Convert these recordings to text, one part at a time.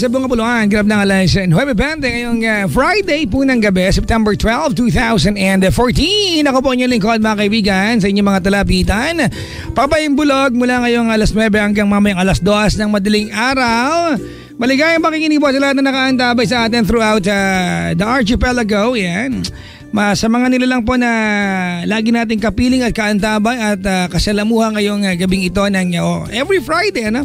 sa Bunga Puluan, Grab ng alas 9 Bente ngayong Friday po ng gabi, September 12, 2014. Ako po inyong lingkod mga kaibigan sa inyong mga talapitan. Papayong bulog mula ngayong alas 9 hanggang mamayang alas 2 ng madaling araw. Maligayang pakikinig po sa lahat na nakaantabay sa atin throughout the archipelago. Yan. Sa mga nilalang po na lagi nating kapiling at kaantabay at kasalamuha ngayong gabing ito ng every Friday, ano?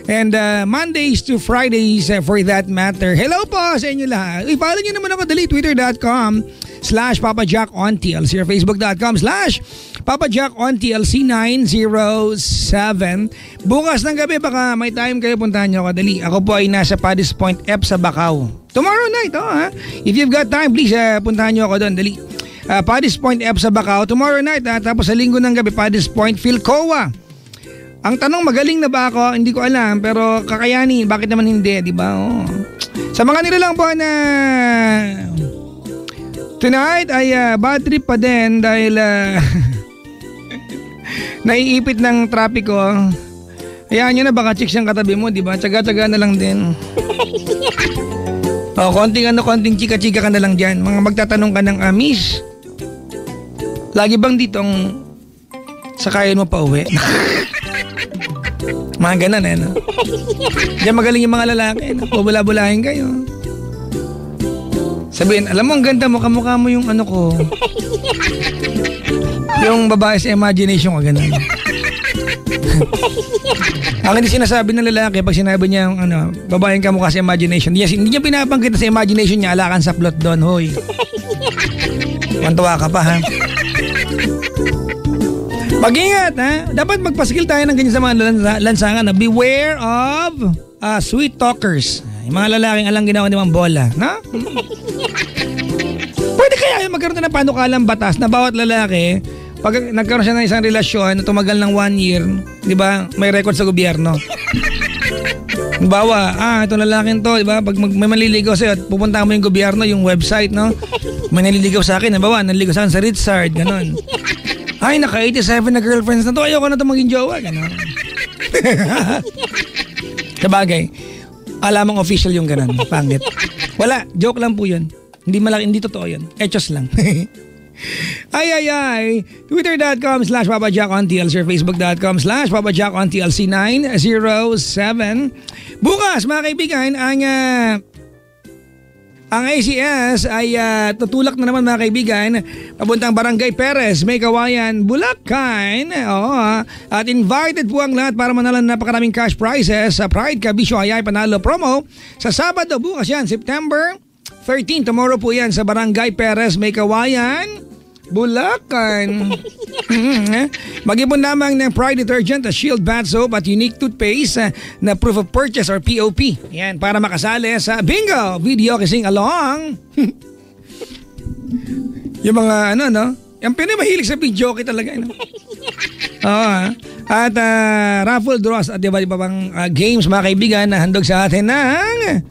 And Mondays to Fridays for that matter. Hello po sa inyo lahat. I-follow nyo naman ako dali, twitter.com/PapaJackOnTLC or facebook.com/PapaJackOnTLC907. Bukas ng gabi baka may time kayo, puntahan nyo ako dali. Ako po ay nasa Paddy's Point F sa Bacau. Tomorrow night, ha? If you've got time, please puntahan nyo ako doon dali. Paddy's Point F sa Bacau tomorrow night, tapos sa linggo ng gabi Paddy's Point Philcoa. Ang tanong, magaling na ba ako? Hindi ko alam, pero kakayanin. Bakit naman hindi, di ba? Oh. Sa mga nilalang po na tonight ay bad trip pa din dahil naiipit ng trapiko. Hayaan nyo na, baka chicks yung katabi mo, di ba? Tsaga-tsaga na lang din. Konting chika-chika ka na lang dyan. Mga magtatanong ka ng miss, lagi bang ditong sakayan mo pa uwi? Mga ganun no? Diyan magaling yung mga lalaki, no? Bubula-bulahin kayo. Sabihin, alam mo ang ganda mo, kamukha mo yung ano ko. Yung babae sa imagination ko, ganun. Ang hindi sinasabi ng lalaki pag sinabi niya yung babaeng kamukha sa imagination, hindi niya pinapanggit sa imagination niya, alakan sa plot doon, hoy. Mantuwa ka pa, ha? Mag-ingat, ha? Dapat magpaskil tayo ng ganyan sa mga lansangan. Beware of sweet talkers. Yung mga lalaking alang ginawa ni Mang Bola. Na? Pwede kaya magkaroon ng panukalang batas na bawat lalaki, pag nagkaroon siya ng isang relasyon na tumagal ng 1 year, di ba, may record sa gobyerno. Bawa, itong lalaking to, di ba, pag may maliligaw sa'yo at pupunta mo yung gobyerno, yung website, no? May naliligaw sa akin, bawa, naliligaw sa akin sa Richard, ganon. Ay, naka-87 na girlfriends na to. Ayoko na ito maging jowa. Gano'n. Sabagay, alamang official yung gano'n. Pangit. Wala, joke lang po yun. Hindi malaki, hindi totoo yun. Echos lang. ay. Twitter.com/PapaJackOnTLC or Facebook.com/PapaJackOnTLC907. Bukas, mga kaibigan, ang ACS ay tutulak na naman mga kaibigan papuntang Barangay Perez, May Kawayan, Bulacan. At invited po ang lahat para manalan ng napakaraming cash prizes sa Pride Kabisyo Hayay Panalo promo sa Sabado. Bukas yan, September 13. Tomorrow po yan sa Barangay Perez, May Kawayan, Bulacan. Mag-ipon lamang ng Pride Detergent, Shield Bath Soap at Unique Toothpaste na Proof of Purchase or POP. Yan, para makasali sa Bingo Video Kissing Along. Yung mga yung pinamahilig sa video talaga. At raffle draws at iba pang games mga kaibigan na handog sa atin ng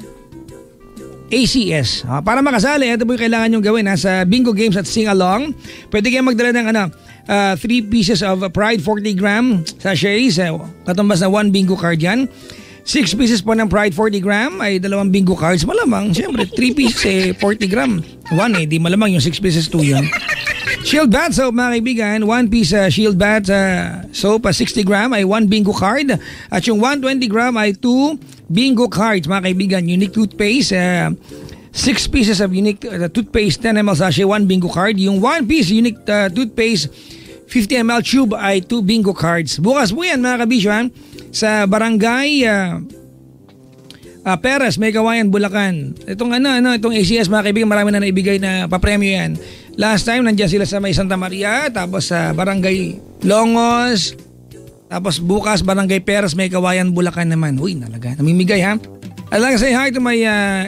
ACS. Para makasali, ito po yung kailangan nyo gawin sa Bingo Games at Sing Along. Pwede kayong magdala ng 3 pieces of Pride 40 gram sachets, katumbas na 1 bingo card yan. 6 pieces po ng Pride 40 gram ay 2 bingo cards. Malamang, siyempre 3 pieces 40 gram. 1 di malamang yung 6 pieces 2 yun. Shield Bath Soap mga kaibigan, 1 piece Shield Bath Soap 60 gram ay 1 bingo card. At yung 120 gram ay 2 bingo cards mga kaibigan. Unique Toothpaste, 6 pieces of Unique Toothpaste 10 ml sachet, 1 bingo card. Yung 1 piece Unique Toothpaste 50 ml tube ay 2 bingo cards. Bukas po yan mga kabisyo sa Barangay Perez, May Kawayan, Bulacan. Itong itong ACS mga kaibigan, marami na naibigay na papremyo yan. Last time nandiyan sila sa May Santa Maria, tapos sa Barangay Longos, tapos bukas Barangay Perez, May Kawayan, Bulacan naman. Uy, nalaga, namimigay ha. I'd like to say hi to my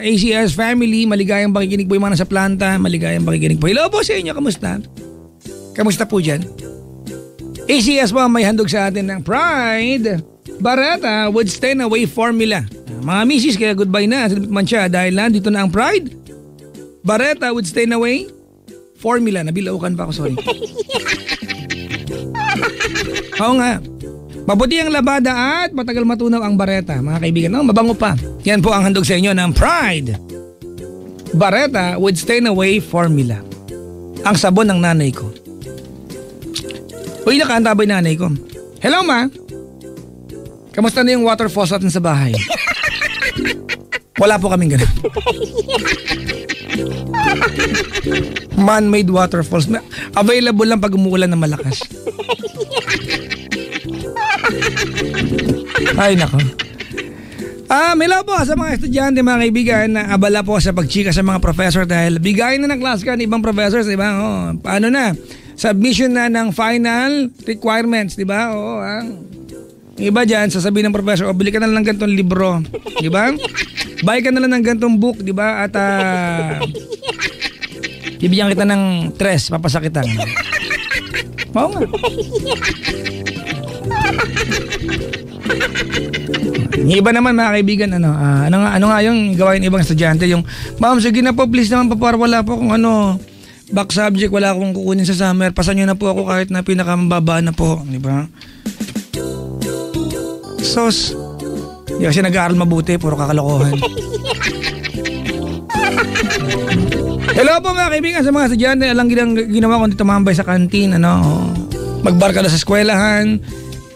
ACS family. Maligayang pakikinig po yung mga nasa planta. Maligayang pakikinig po. Hello po sa inyo, kamusta? Kamusta po dyan? ACS po may handog sa atin ng Pride Barata Wood Stay Away Formula. Mga misis, kaya goodbye na. Salipit man siya dahil dito na ang Pride Barata Wood Stay Away Formula. Nabilaukan pa ako, sorry. Oo nga. Mabuti ang labada at matagal matunaw ang bareta, mga kaibigan. No, mabango pa. Yan po ang handog sa inyo ng Pride Bareta with Stay Away Formula. Ang sabon ng nanay ko. Uy, nakaantabay nanay ko. Hello, ma. Kamusta na yung water faucet natin sa bahay? Wala po kaming ganun. Man-made waterfalls. Available lang pag umuulan ng malakas. Ay, nako. Hello po sa mga estudyante, mga kaibigan, na abala po sa pagchika sa mga professor dahil bigayin na ng class ka ng ibang professors, di ba? Paano na? Submission na ng final requirements, di ba? Iba dyan, sasabihin ng professor, bili ka na lang ng gantong libro, di ba? Buy ka na lang ng gantong book, di ba? At bibigyan kita ng tres, papasakitan. Oo nga. Yung iba naman, mga kaibigan, ano nga yung gawain ibang estudyante, yung, ma'am, sige na po, please naman po, para wala po kung back subject, wala akong kukunin sa summer, pasan nyo na po ako kahit na pinakamababa na po, di ba? Sos, di kasi nag-aaral mabuti, puro kakalokohan. Hello po, mga kaibigan, sa mga estudyante, alang ginawa ko dito tumambay sa kantin, magbar ka na sa eskwelahan,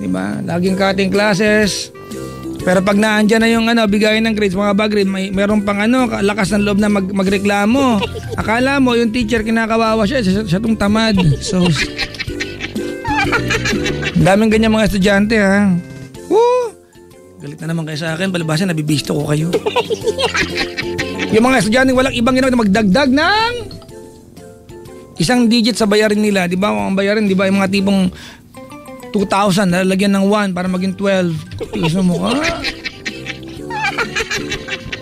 di ba? Laging cutting classes. Pero pag naandyan na yung bigayin ng grades, mga bag grade, meron pang lakas ng loob na magreklamo. Akala mo yung teacher kinakawawa siya tong tamad. So, daming ganyan mga estudyante, ha. Galit na naman kayo sa akin, palibasa nabibisto ko kayo. Yung mga estudyante walang ibang ginawa na magdagdag ng isang digit sa bayarin nila, di ba? Ang bayarin, di ba, yung mga tipong 2,000, lalagyan ng 1 para maging 12. Gusto mo ka?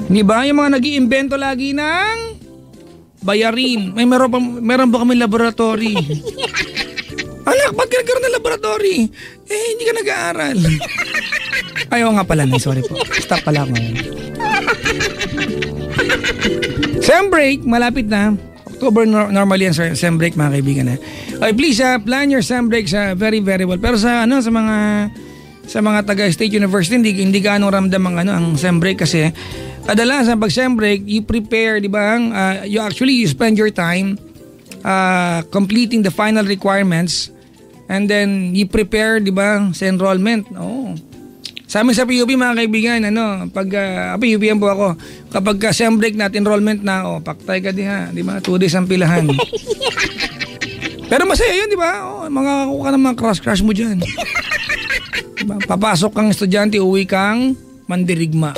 Di ba? Yung mga nag-iimbento lagi ng bayarin. Meron ba kami laboratory? Anak, ba't ka nagkaroon ng laboratory? Hindi ka nag-aaral. Ayaw nga pala, sorry po. Stop pala ako ngayon. Sem break, malapit na. October normally yan, sem break, mga kaibigan. Okay, please plan your sem breaks very very well. Pero sa mga taga State University hindi gaano ramdam ang sem break kasi kadalasan pag sem break you prepare, di ba? You spend your time completing the final requirements and then you prepare, di ba, sa enrollment. Sa amin sa PUP, mga kaibigan, pag PUP po ako, kapag sem break na enrollment na, paktay ka di ba? 2 days ang pilahan. Pero masaya yun, di ba? Mga ka ng mga crush mo dyan. Diba? Papasok kang estudyante, uwi kang mandirigma.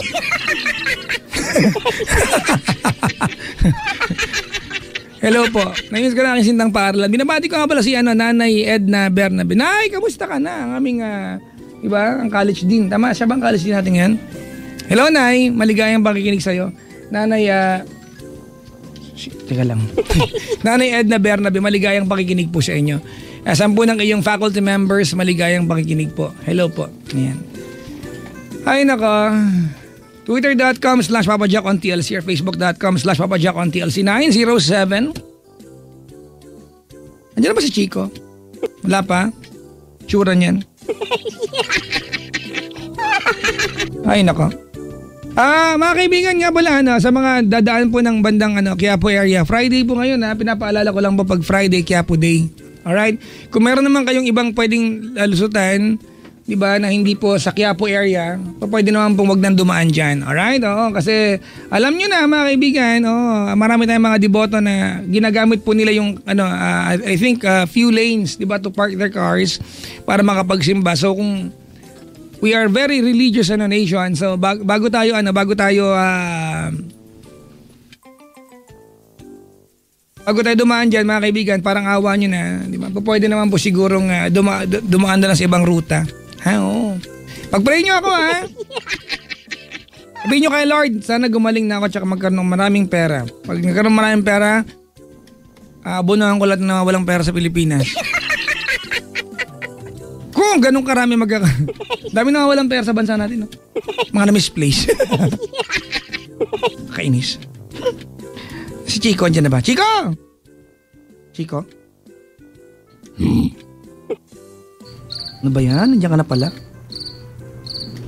Hello po. Namiss ko na aking sintang paaralan. Binabati ko nga pala si Nanay Edna Bernabe. Nay, kamusta ka na? Ang aming diba? Ang college din. Tama, siya ba ang college din natin yan? Hello, Nay. Maligayang pakikinig sa'yo. Nanay, teka lang. Nanay Edna Bernabe, maligayang pakikinig po sa inyo. 10 ng iyong faculty members, maligayang pakikinig po. Hello po. Ayan. Ay, nako. Twitter.com/PapaJackOnTLC or Facebook.com/PapaJackOnTLC 907. Andiyan na ba si Chico? Wala pa? Tsura niyan. Ay, nako. Mga kaibigan nga pala, sa mga dadaan po ng bandang Quiapo area, Friday po ngayon, pinapaalala ko lang po pag Friday, Quiapo Day. Alright? Kung meron naman kayong ibang pwedeng lusutan, di ba, na hindi po sa Quiapo area, pwede naman pong wag nang dumaan dyan. Alright? Kasi alam nyo na, mga kaibigan, marami tayong mga deboto na ginagamit po nila yung, I think, few lanes, di ba, to park their cars para makapagsimba. So, kung we are very religious nation, so bago tayo dumaan dyan, mga kaibigan, parang awa nyo na, di ba? Pwede naman po sigurong dumaan na lang sa ibang ruta. Oo. Pag-pray nyo ako, sabihin nyo kay Lord, sana gumaling na ako tsaka magkaroon ng maraming pera. Pag nagkaroon ng maraming pera, abunuhan ko lahat na walang pera sa Pilipinas. Kung ganun karami dami na walang pera sa bansa natin, no? Mga na-misplace. Kainis. Si Chico, andyan na ba? Chico! Chico? Ano ba yan? Nandiyan ka na pala?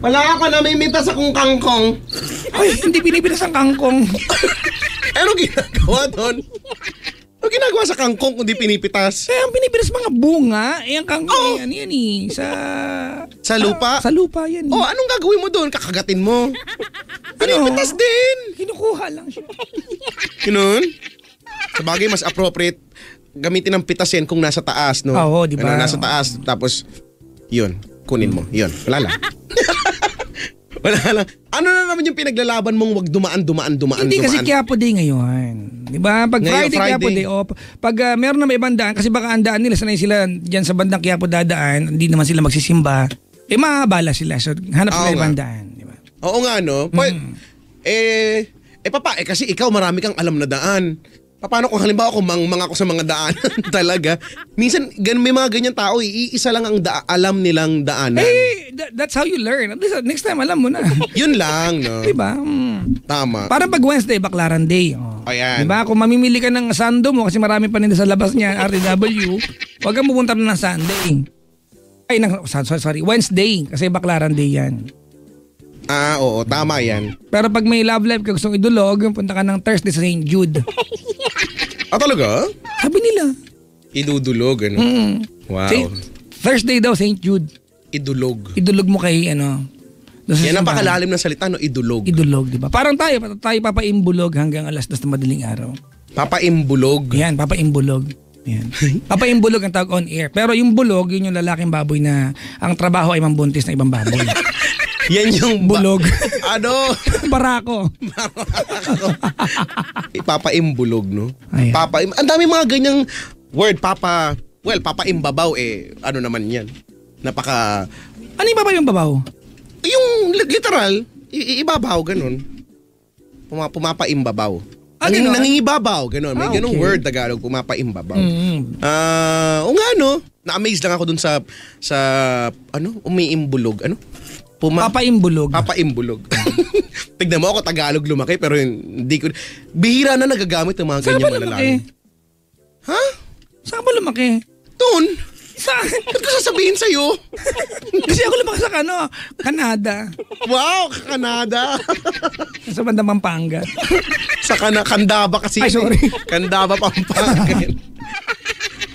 Wala ako, namimitas akong kangkong. Ay, hindi pinipitas ang kangkong. Ano ginagawa doon? Ano ginagawa sa kangkong kung di pinipitas? Eh, ang pinipitas mga bunga. Eh, ang kangkong, yan eh. Sa lupa? Sa lupa yan. Oh, anong gagawin mo doon? Kakagatin mo. Pinipitas din. Kinukuha lang siya. Ganun? Sabagay, mas appropriate gamitin ng pitas yan kung nasa taas, no? Oo, di ba? Nasa taas, tapos, yun, kunin mo. Yun, wala lang. Wala lang. Ano na naman yung pinaglalaban mong wag dumaan? Hindi kasi Quiapo Day ngayon. Di ba? Pag Friday, Quiapo Day, pag meron na may ibang daan, kasi baka ang daan nila, sanay sila dyan sa bandang Quiapo dadaan, hindi naman sila magsisimba, maabala sila. So, hanap sila ibang daan. Di ba? Oo nga, no? Kasi ikaw marami kang alam na daan. Paano kung halimbawa kung mga ako sa mga daan talaga? Minsan, may mga ganyan tao, iisa lang ang alam nilang daanan. That's how you learn. At least next time, alam mo na. Yun lang, no? Diba? Tama. Parang pag Wednesday, Baclaran Day. Ayan. Diba? Kung mamimili ka ng sando mo, kasi marami pa nila sa labas niya, RTW, huwag kang pupunta na ng Sunday. Wednesday, kasi Baclaran Day yan. Oo, tama yan. Pero pag may love life ka gustong idulog, punta ka ng Thursday sa St. Jude. Talaga? Sabi nila. Idudulog, ano? Wow. Thursday daw, St. Jude. Idulog. Idulog mo kay, Yan ang pakalalim ng salita, no? Idulog. Idulog, di ba? Parang tayo papaimbulog hanggang alas 2 na madaling araw. Papaimbulog? Yan, papaimbulog. Yan. Papaimbulog ang tawag on air. Pero yung bulog, yun yung lalaking baboy na ang trabaho ay mambuntis na ibang baboy. Yan yung bulog. Barako. Barako. Ipapaimbulog, no? Ayan. Ang dami mga ganyang word, papaimbabaw, ano naman yan? Ano yung babaw yung babaw? Yung literal, ibabaw, ganun. Pumapaimbabaw. Nangingibabaw, ganun. May ganung word Tagalog, pumapaimbabaw. O nga, no? Na-amaze lang ako dun sa umiimbulog, Papaimbulog. Tignan mo ako Tagalog lumaki pero hindi ko bihira na nagagamit ng mga ganyan malalalim. Ha? Saan ba lumaki? Doon. Saan? Ba't ko sasabihin sa'yo? Kasi ako lumaki sa Canada. Wow, Canada. Sa bandang Pampanga. Sa Candaba kasi. Ay, sorry. Candaba, Pampanga.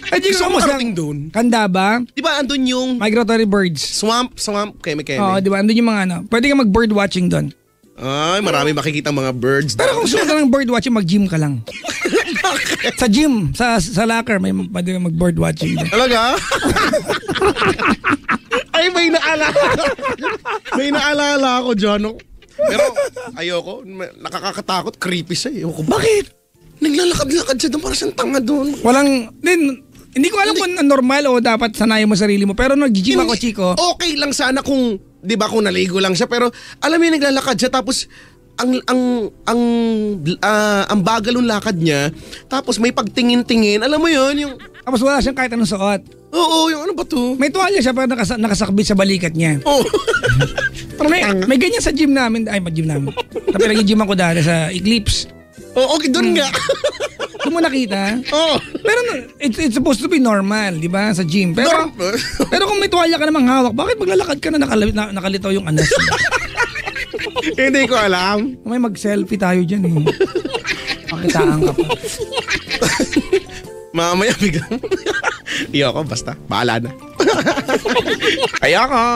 Ay, gusto mo makarating doon? Candaba. Di ba andun yung migratory birds? Swamp, keme. Oo, di ba? Andun yung mga pwede ka mag-bird watching doon. Ay, marami makikita mga birds. Pero kung gusto ka ng bird watching, mag-gym ka lang. Sa gym, sa locker, pwede ka mag-bird watching. Talaga? Ay, may naalala ako dyan. Pero ayoko, nakakatakot, creepy siya. Ayoko. Bakit? Naglalakad-lakad siya doon para siyang tanga doon. Hindi ko alam kung normal o dapat sanayin mo sarili mo. Pero nag-gym ako, Chico. Okay lang sana kung, di ba, kung naligo lang siya. Pero alam mo yung naglalakad siya tapos ang bagal ng lakad niya. Tapos may pagtingin-tingin. Alam mo yun, yung... Tapos wala siyang kahit anong suot. Oo, yung ano ba to? May tuwalya siya pero nakasakbit sa balikat niya. Oo. may ganyan sa gym namin. Ay, gym namin. Tapos nag-gym ako dati sa Eclipse. Oo, okay, doon nga. Kung mo nakita? Oo. Pero it's supposed to be normal, di ba? Sa gym. Pero kung may tuwalya ka namang hawak, bakit maglalakad ka na nakalitaw yung anas? Hindi ko alam. May mag-selfie tayo dyan eh. Pakitaan ka pa. Mamaya biglang. Iyoko, basta. Bahala na. Ayoko.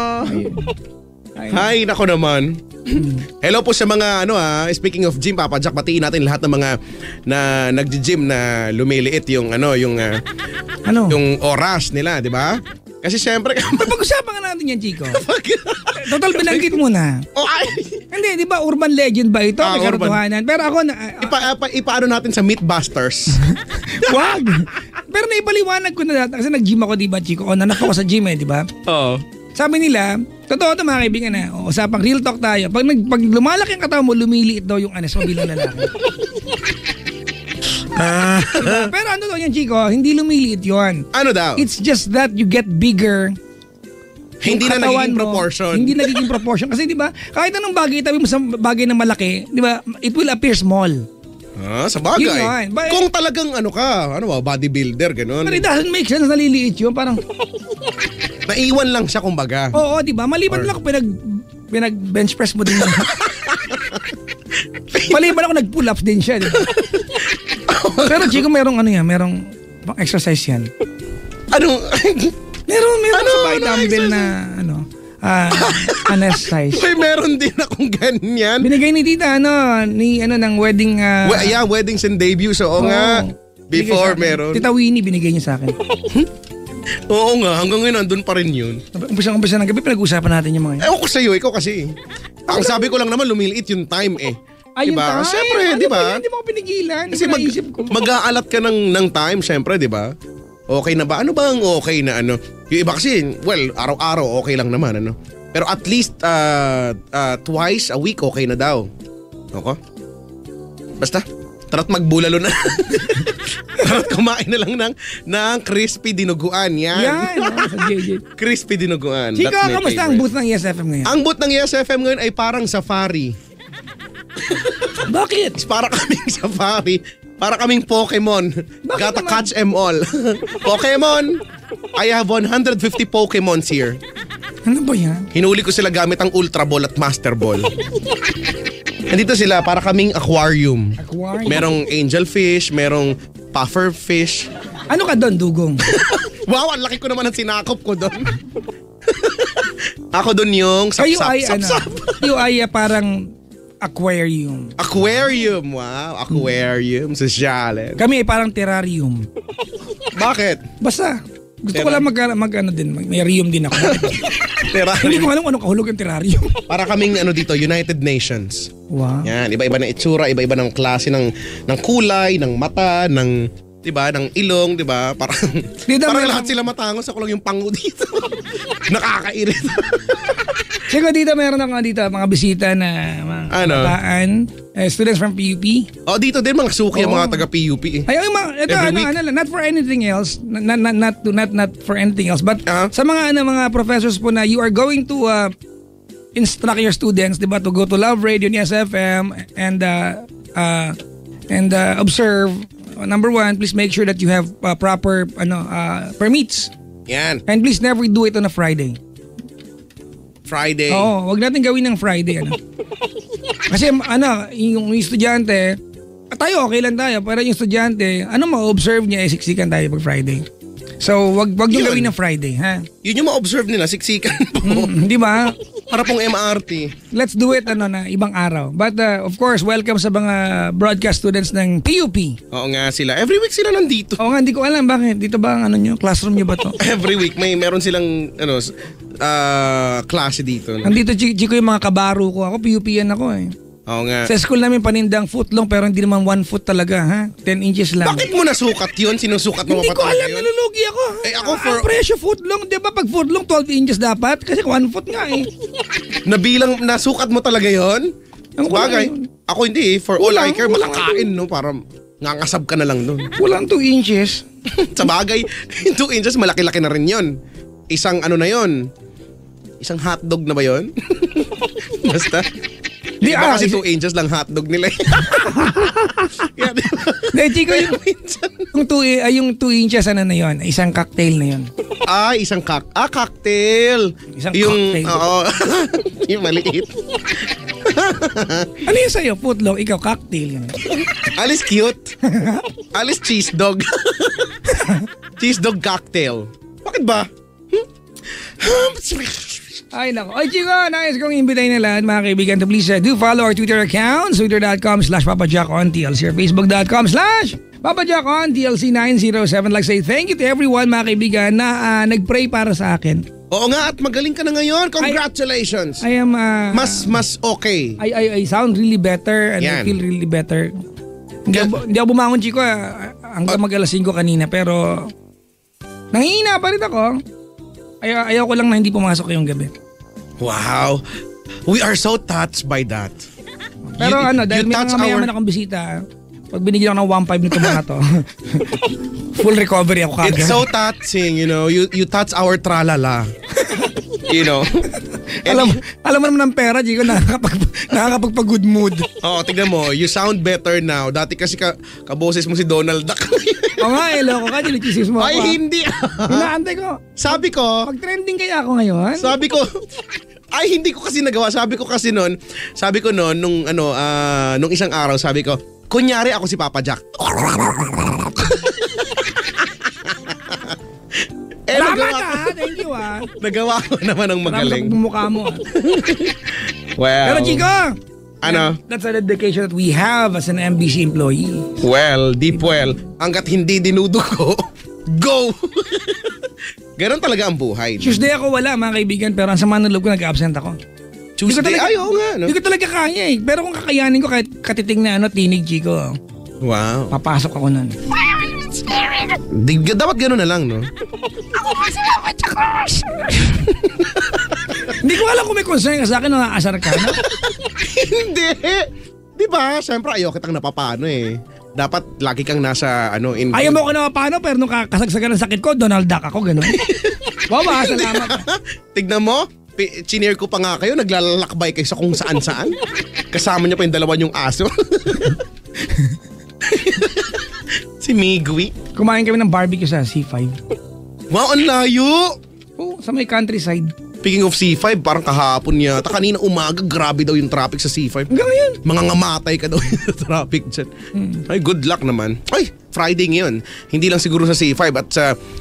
Hay, nako naman. Hello po sa mga speaking of gym, Papa Jack, batiin natin lahat ng mga na nagji-gym na lumiliit yung yung oras nila, di ba? Kasi syempre pag-usapan nga natin yan, Chico. Total binanggit mo na. Hindi, di ba urban legend ba ito? May katotohanan. Pero ako ipaano natin sa Mythbusters. Wag. Pero naipaliwanag ko na dati kasi nag-gym ako, di ba, Chico? Nanap ako sa gym di ba? Oo. Sabi nila, totoo ito mga kaibigan na, usapang real talk tayo. Pag lumalaki ang katawan mo, lumiliit daw yung anas mo bilang lalaki. Diba? Pero ano daw yan, Chico? Hindi lumiliit yun. Ano daw? It's just that you get bigger. Hindi na nagiging proportion. Hindi nagiging proportion. Kasi di ba, kahit anong bagay, itabi mo sa bagay na malaki, di ba, it will appear small. Sa bagay. Kung talagang bodybuilder, gano'n. Pero it doesn't make sense, naliliit yun. Parang... Naiwan lang siya, kumbaga. Oo, di ba? Maliban lang kung pinag-bench press mo din. Maliban ako nag-pull ups din siya. Diba? Pero Chico, merong pang exercise yan. Anong? Meron sa bahay dumbbell na exercise. May meron din akong ganyan. Binigay ni tita, ng wedding. Weddings and debuts. Oo nga. Before meron. Tita Winnie, binigay niya sa akin. Oo nga, hanggang ngayon nandun pa rin yun. Umpisa ng gabi, pinag-usapan natin yung mga yun. Ewan ko sa'yo, ikaw kasi. Ang sabi ko lang naman, lumiliit yung time eh. Ayun diba? time? Siyempre, di ba? Hindi mo ko pinigilan. Kasi mag-aalat ka ng time, siyempre, di ba? Okay na ba? Ano ba ang okay na ano? Yung iba kasi, araw-araw okay lang naman, ano? Pero at least twice a week okay na daw. Okay? Basta, tara't magbulalo na. Tara't kumain na lang ng crispy dinuguan. Yan. Sa JJ. Crispy dinuguan. Chika, kamusta ang booth ng ESFM ngayon? Ang booth ng ESFM ngayon ay parang safari. Bakit? Para kaming safari. Para kaming Pokemon. Gotta naman? catch them all. Pokemon! I have 150 Pokemons here. Ano ba yan? Hinuli ko sila gamit ang Ultra Ball at Master Ball. Nandito sila para kaming aquarium. Merong angelfish, merong pufferfish. Ano ka doon, dugong? Wow, ang laki ko naman ang sinakop ko doon. Ako doon yung sapsap. You ay parang aquarium. Aquarium, wow. Aquarium, sosyal. Kami ay parang terrarium. Bakit? Basta, gusto ko lang may rium din ako. Hindi ko alam anong kahulog ang terrarium. Para kaming dito, United Nations. Wow. Yan, iba-iba ng itsura, iba-iba ng klase ng kulay, ng mata, ng 'di ba, ng ilong, 'di ba? Parang lahat sila matangos, ako lang yung pango dito. Nakakairita. Siguro dito meron mga bisita na mga kabataan, students from PUP. Oh, dito din mga suki ang mga taga PUP. Ay, not for anything else, not for anything else, but sa mga professors po na you are going to instruct your students, 'di ba, to go to Love Radio ni SFM and observe. Number one, please make sure that you have proper permits. Yan. And please never do it on a Friday. Oo, wag natin gawin ng Friday. Kasi yung estudyante, tayo okay lang tayo, pero yung estudyante, ma-observe niya, siksikan tayo pag Friday. So, wag yung gawin ng Friday, ha? Yun yung ma-observe nila, siksikan po. Di ba? Para pong MRT. Let's do it na ibang araw. But of course, welcome sa mga broadcast students ng PUP. Oo nga sila. Every week sila nandito. Oo nga, hindi ko alam bakit. Dito ba ang classroom nyo ba to? Every week meron silang klase dito. Nandito Chico yung mga kabaro ko. Ako PUP yan ako eh. Oo nga. Sa school namin panindang footlong pero hindi naman 1 foot talaga, ha? 10 inches lang. Bakit mo nasukat yun? Sinusukat mo hindi pa ko talaga alam, yun? nalulugi ako. Ako ang presyo footlong, di ba pag footlong 12 inches dapat? Kasi 1 foot nga eh. Nasukat mo talaga yun? Bagay. Ako hindi eh. For all I care, makakain, no? Para ngangasab ka na lang doon. Walang 2 inches. Sa bagay, 2 inches, malaki-laki na rin yun. Isang na yun? Isang hotdog na ba yun? Basta. Di ba kasi 2 inches lang hotdog nila. Chico, yung 2 inches na yun, isang cocktail na yun. Isang cocktail. Isang cocktail. Oo. Yung maliit. Ano yun sa'yo? Footlong, ikaw cocktail yun. Alice cute. Alice cheese dog. Cheese dog cocktail. Bakit ba? Ay nako. Ay Chico, nais kong imbitahin na lahat mga kaibigan to please do follow our Twitter account, twitter.com/PapaJackOnTLC or facebook.com/PapaJackOnTLC907. Like say thank you to everyone mga kaibigan na nag-pray para sa akin. Oo nga at magaling ka na ngayon. Congratulations. I am mas okay. I sound really better and I feel really better. Hindi ako bumangon Chico hanggang mag-alas 5 kanina pero nangihina pa rin ako. Ayaw ko lang na hindi pumasok yung gabi. Wow. We are so touched by that. Pero dahil may mga mayaman akong bisita, pag binigyan ako ng 1.5 nito mga to, full recovery ako kagad. It's so touching, you know. You touch our tralala. You know. Alam mo naman ng pera, Chico, nakakapagpa-good mood. Oo, tignan mo. You sound better now. Dati kasi kaboses mo si Donald Duck. Oo nga, loko ka. Dilichisis mo ako. Ay, hindi. Hinaantay ko. Sabi ko. Pag trending kaya ako ngayon. Sabi ko, Ay, hindi ko kasi nagawa. Sabi ko noon, nung isang araw, sabi ko, kunyari ako si Papa Jack. Thank you Nagawa ko naman ng magaling. Marami mukha mo. Well. Pero Chico, ano? That's a dedication that we have as an MBC employee. Well, deep well. Hanggat hindi dinudugo, go! Ganon talaga ang buhay. No? Tuesday ako wala mga kaibigan, pero ang sama ng loob ko nag-absent ako. Tuesday? Ayaw nga. No? Hindi ko talaga kaya eh. Pero kung kakayanin ko kahit katiting na tinig Chico. Wow. Papasok ako nun. Dapat gano'n na lang, no? Hindi ko alam kung may concern ka sa akin o nakaasar ka. No? Hindi. Di ba? Siyempre ayaw kitang napapano eh. Dapat lagi kang nasa Ayaw mo ko napapano pero nung kakasagsagan ng sakit ko, Donald Duck ako, gano'n. Baba, salamat. Tignan mo, chineer ko pa nga kayo, naglalakbay kayo sa kung saan-saan. Kasama niya pa yung dalawa yung aso. Si Migwi. Kumain kami ng barbecue sa C5. Wow, ang layo! Oo, sa may countryside. Speaking of C5, parang kahapon yata. Kanina umaga, grabe daw yung traffic sa C5. Hanggang ngayon. Mga ngamatay ka daw yung traffic dyan. Ay, good luck naman. Ay, Friday ngayon. Hindi lang siguro sa C5 at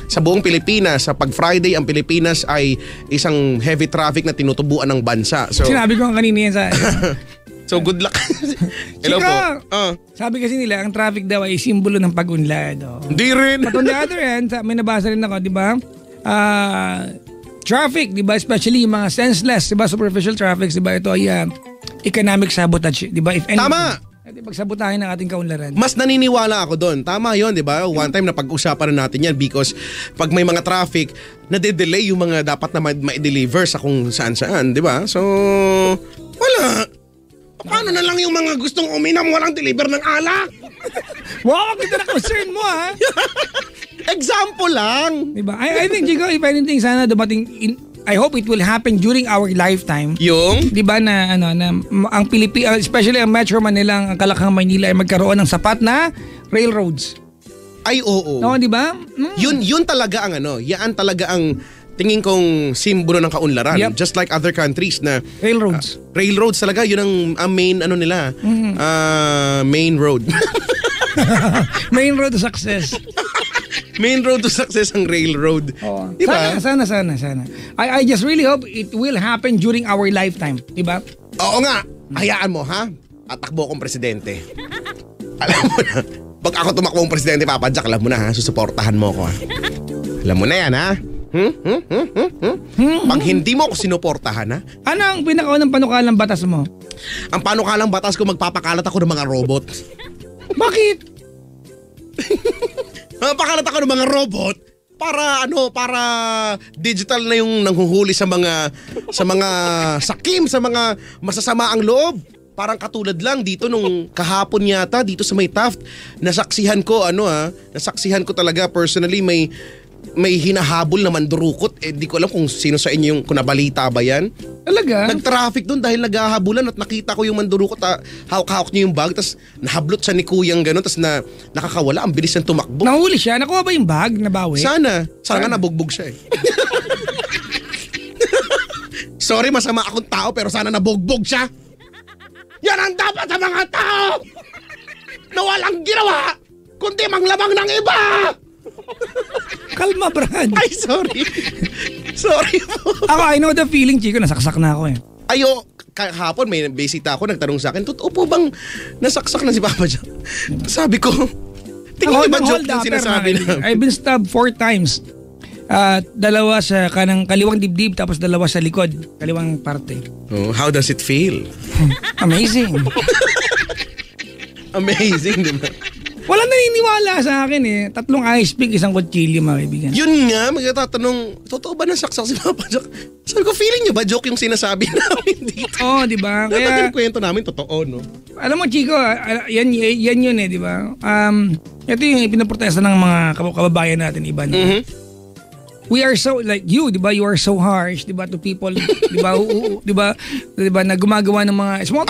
sa buong Pilipinas, sa pag-Friday, ang Pilipinas ay isang heavy traffic na tinutubuan ng bansa. So, sinabi ko kanina yan sa... So good luck. Hello Chika, po. Sabi kasi nila, ang traffic daw ay simbolo ng pag-unlad. Hindi rin. But on the other hand, may nabasa rin ako, di ba? Traffic, di ba? Especially yung mga senseless, di ba? Superficial traffic, di ba? Ito ay economic sabotage, di ba? If anything, tama! Pagsabotahin ng ating kaunlaran. Mas naniniwala ako doon. Tama yon, di ba? One time na pag-usapan na natin yan because pag may mga traffic, nade-delay yung mga dapat na ma-deliver sa kung saan-saan, di ba? So, wala. Paano na lang yung mga gustong uminom walang deliver ng alak? Wow, kita na concern mo ha. Example lang. Diba? I think, Chico, if anything, sana dumating, I hope it will happen during our lifetime. Yung? Diba na, ang Pilipinas, especially ang Metro Manila, ang Kalakang Maynila ay magkaroon ng sapat na railroads. Ay, oo. No, diba? Yun talaga ang yan talaga ang tingin kong simbolo ng kaunlaran. Yep. Just like other countries na Railroads. Railroads talaga, yun ang main nila. Main road. Main road to success. Main road to success ang railroad. Oh. Diba? Sana. I just really hope it will happen during our lifetime. Diba? Oo nga. Hayaan mo ha. Tatakbo akong presidente. Alam mo na. Pag ako tumakbong presidente, Papa Jack, alam mo na ha. Susuportahan mo ako ha. Alam mo na yan ha. Pag hindi mo ako sinuportahan ha. Ano ang pinakaunang panukalang batas mo? Ang panukalang batas ko, magpapakalat ako ng mga robot. Bakit? Magpapakalat ako ng mga robot para digital na yung nanghuhuli sa mga sakim, sa mga masasama ang loob. Parang katulad lang dito nung kahapon yata dito sa may Taft, nasaksihan ko talaga personally may hinahabol na mandurukot. Di ko alam kung sino sa inyo kung nabalita ba yan. Talaga? Nag-traffic doon dahil naghahabulan at nakita ko yung mandurukot, hawak-hawak niya yung bag, tapos nahablot siya ni kuyang gano'n, tapos nakakawala, ang bilis niyang tumakbo. Nahuli siya? Nakuha ba yung bag? Nabawi? Sana nga nabugbog siya eh. Sorry, masama akong tao pero sana nabugbog siya. Yan ang dapat sa mga tao na walang ginawa kundi manglamang ng iba. Kalma, Brad. Ay, sorry. Sorry po. Ako, I know the feeling, Chico. Nasaksak na ako eh. Ayo, kahapon may bisita ako, nagtanong sa akin, totoo po bang nasaksak na si Papa Jack? Sabi ko, tingin ba joke yung sinasabi na? I've been stabbed 4 times. Dalawa sa kanang kaliwang dibdib, tapos dalawa sa likod, kaliwang parte. Oh, how does it feel? Amazing. Amazing, di ba? Walang naniniwala sa akin eh. 3 ice pick, 1 kutsilyo, mga kaibigan. Yun nga, magtatanong, totoo ba nasaksak si Papa Jack? Sabi ko, feeling niyo ba joke yung sinasabi namin dito? Oo, di ba? Dapat yung kwento namin, totoo, no? Alam mo, Chico, yan yun eh, di ba? Ito yung pinaprotesta ng mga kababayan natin, iba. We are so, like you, di ba? You are so harsh, di ba? To people, di ba? Di ba? Na gumagawa ng mga small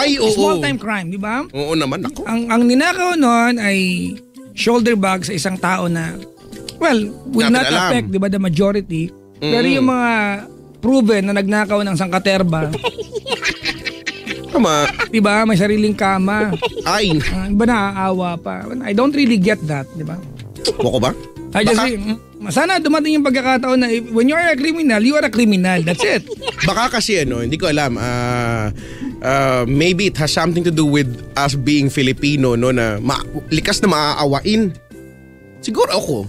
time crime, di ba? Oo naman, ako. Ang ninakaw noon ay shoulder bag sa isang tao na, well, will not affect, di ba, the majority. Pero yung mga proven na nagnakaw ng sangkaterba. Tama. Diba? May sariling kama. Ay. Iba naaawa pa. I don't really get that, diba? Wako ba? I just sana dumating yung pagkakataon na when you are a criminal, you are a criminal. That's it. Baka kasi hindi ko alam. Maybe it has something to do with us being Filipino, no, na likas na maaawain. Siguro ako.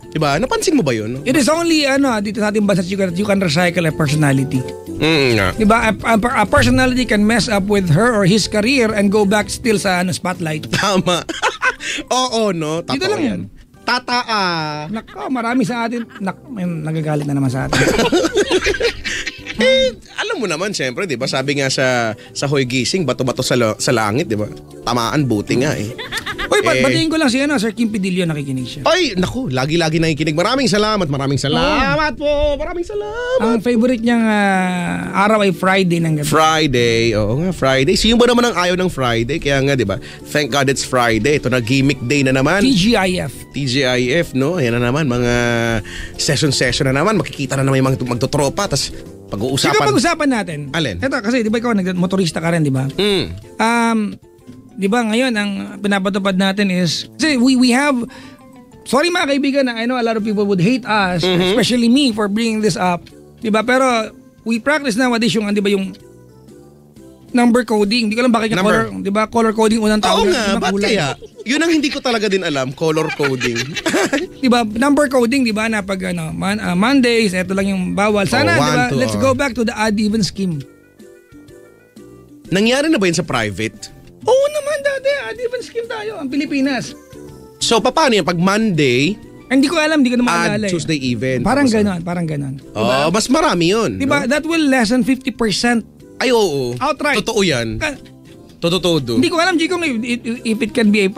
Diba? Napansin mo ba yun? It is only dito sa ating bansa you can recycle a personality. Diba? A personality can mess up with her or his career and go back still sa spotlight. Tama. Oo, no? Dito lang yan. Tataa. Nako, marami sa atin. Nagagalit na naman sa atin. Alam mo naman, syempre, di ba? Sabi nga sa Hoy Gising, bato-bato sa langit, di ba? Tamaan, buti nga eh. Uy, batiin ko lang si Sir Kim Pidillo, nakikinig siya. Ay, naku, lagi-lagi nakikinig. Maraming salamat po. Maraming salamat. Ang favorite niyang araw ay Friday ng gabi. Friday, oo nga, Friday. Sino ba naman ang ayaw ng Friday? Kaya nga, di ba? Thank God it's Friday. Ito na, gimmick day na naman. TGIF, no? Ayan na naman, mga session na naman. Makikita na naman yung mga magtotropa. Tapos, pag-uusapan. Sige, pag-usapan natin. Alin? Ito, kasi di ba ikaw, motorista ka rin, di ba? Di ba ngayon, ang pinapatupad natin is, kasi we have, sorry mga kaibigan, I know a lot of people would hate us, especially me for bringing this up. Di ba? Pero, we practice nowadays yung, di ba, yung number coding. Hindi ko alam bakit yung color, di ba? Color coding unang tawag. Oo nga, ba't kaya? Yun ang hindi ko talaga din alam, color coding. Di ba? Number coding, di ba? Na pag Mondays, eto lang yung bawal. Sana, di ba? Let's go back to the odd-even scheme. Nangyari na ba yun sa private? Oo naman dati, odd-even scheme tayo, ang Pilipinas. So, paano yan? Pag Monday, hindi ko alam, hindi ko na maalala. Tuesday even. Parang ganon. Diba? Mas marami yun. Diba? No? That will lessen 50%. Ay, oo. Outright. Totoo yan. Totoo. Hindi ko alam, Jikong, if it can be a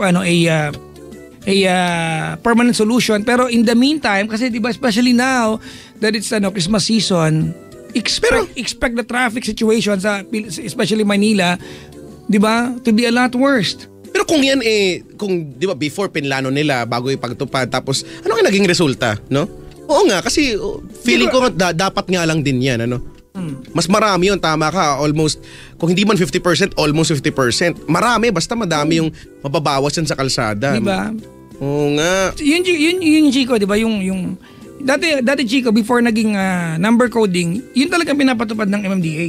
permanent solution. Pero in the meantime, kasi diba, especially now that it's Christmas season, expect the traffic situation sa especially Manila, diba, to be a lot worse. Pero kung yan kung di ba before pinlano nila bago ipagtupad, tapos ano kaya naging resulta, no? Oo nga, kasi feeling ko dapat nga lang din yan, ano? Mas marami yun, tama ka, almost, kung hindi man 50%, almost 50%. Marami, basta madami yung mababawas yan sa kalsada. Diba? Oo nga. Yun Chico, diba, yung dati Chico, before naging number coding, yun talagang pinapatupad ng MMDA.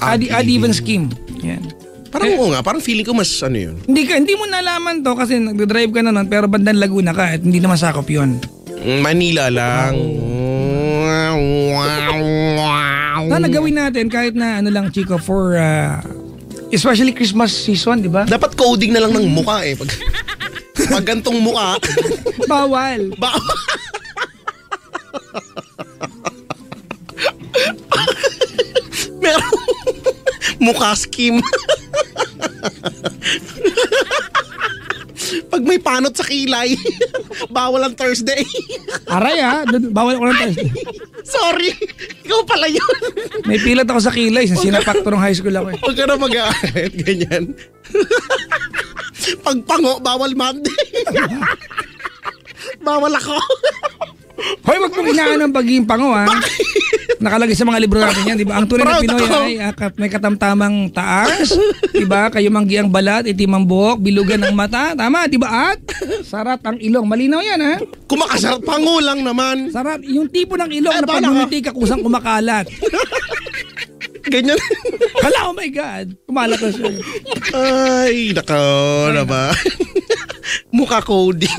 Odd-even scheme. Yan. Parang oo nga, parang feeling ko mas yun. Hindi mo nalaman to kasi nagdadrive ka na nun, pero bandang Laguna ka at hindi naman sakop yun. Manila lang. Na gawin natin kahit na lang Chico for especially Christmas season, di ba? Dapat coding na lang ng mukha eh. Pag gantong mukha. Bawal. Meron mukha scheme. Pag may panot sa kilay, bawal ang Thursday. Aray bawal ako ng Thursday. Sorry, ikaw pala yun. May pilat ako sa kilay, sinapakto ng high school ako eh. Huwag ka na mag-aarit, ganyan. Pagpango, bawal Monday. Bawal ako. Hoy, wag mong inaan ng pagiging pango ha. Nakalagay sa mga libro natin yan, di ba? Ang tunay na Pinoy ay may katamtamang taas, di ba? Kayo manggi ang balat, itim ang buhok, bilugan ang mata, tama, di ba? At sarat ang ilong. Malinaw yan ha. Kumakasarap, pango lang naman. Sarat, yung tipo ng ilong na pag bumiti ka kusang kumakalat. Ganyan. Hala, oh my God. Kumalat na siya. Ay, nakaw na ba? Mukha coding.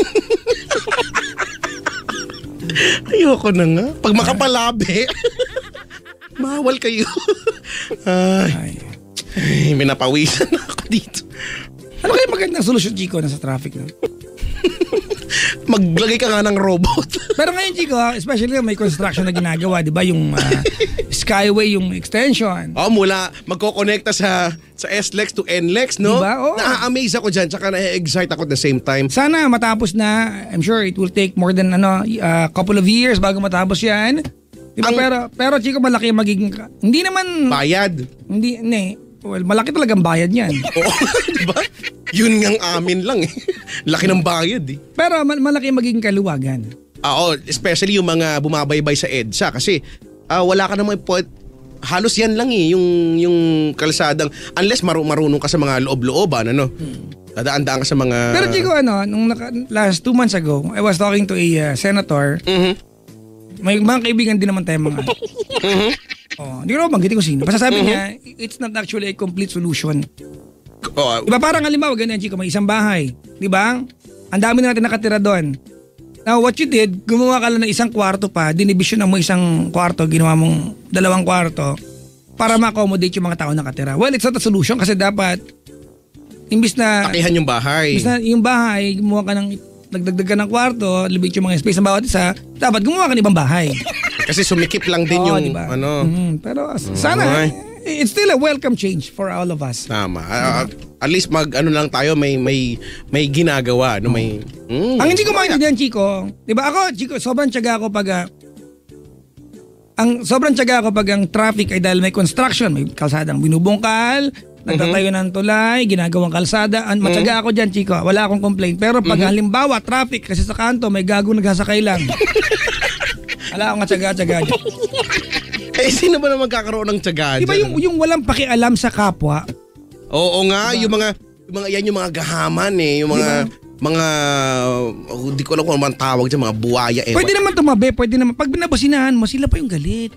Ayoko na nga. Pag makapalabi, bawal kayo. Ay, minapawisan ako dito. Ano kaya magandang solusyon, Chico, na sa traffic? No? Maglagay ka nga ng robot. Pero ngayon, Chico, especially may construction na ginagawa, di ba? Yung Skyway, yung extension. Mula magkokonekta sa SLEX to NLEX, no? Diba? Na-amaze ako dyan, tsaka na-excite ako at the same time. Sana matapos na. I'm sure it will take more than couple of years bago matapos yan. Diba? Pero Chico, malaki magiging... Hindi naman... Bayad. Well, malaki talagang bayad yan. Oo, diba? Yun ngang amin lang eh. Laki ng bayad eh. Pero malaki magiging kaluwagan. Oo, especially yung mga bumabaybay sa EDSA kasi wala ka namang halos yan lang yung kalsadang unless marunong ka sa mga loob-looban, ano. Dadaan-daan ka sa mga... Pero Chico, nung last 2 months ago, I was talking to a senator. May mga kaibigan din naman tayo mga. Hindi ko naman banggitin ko sino. Basta sabi niya, it's not actually a complete solution. Diba parang halimbawa, ganyan Chico, may isang bahay. Diba? Ang dami na natin nakatira doon. Now what you did, gumawa ka lang ng isang kwarto pa, dinibisyon mo isang kwarto, ginawa mong 2 kwarto para ma-accommodate yung mga tao nakatira. Well, it's not a solution kasi dapat imbis na takihan yung bahay. Imbis na yung bahay, gumawa ka ng nagdagdag ka ng kwarto, libit yung mga space ng bawat isa, dapat gumawa ka ng ibang bahay. Kasi sumikip lang din yung diba? Pero sana it's still a welcome change for all of us. Tama. At least lang tayo may ginagawa, no, may Ang hindi ko maintindihan, Chico, 'di ba? Ako, Chico, sobrang tiyaga ako pag ang traffic ay dahil may construction, may kalsadang binubungkal, nagtatayo ng tulay, ginagawang kalsada. Matyaga ako dyan, Chico. Wala akong complaint. Pero pag halimbawa, traffic, kasi sa kanto, may gagong nagsasakay lang. Wala akong tyaga-tyaga dyan. Sino ba na magkakaroon ng tyaga dyan? Diba yung walang pakialam sa kapwa? Oo nga, diba? yung mga gahaman yung mga hindi ko alam kung ano tawag dyan, mga buwaya. Pwede naman tumabi, pwede naman. Pag binabasinahan mo, sila pa yung galit.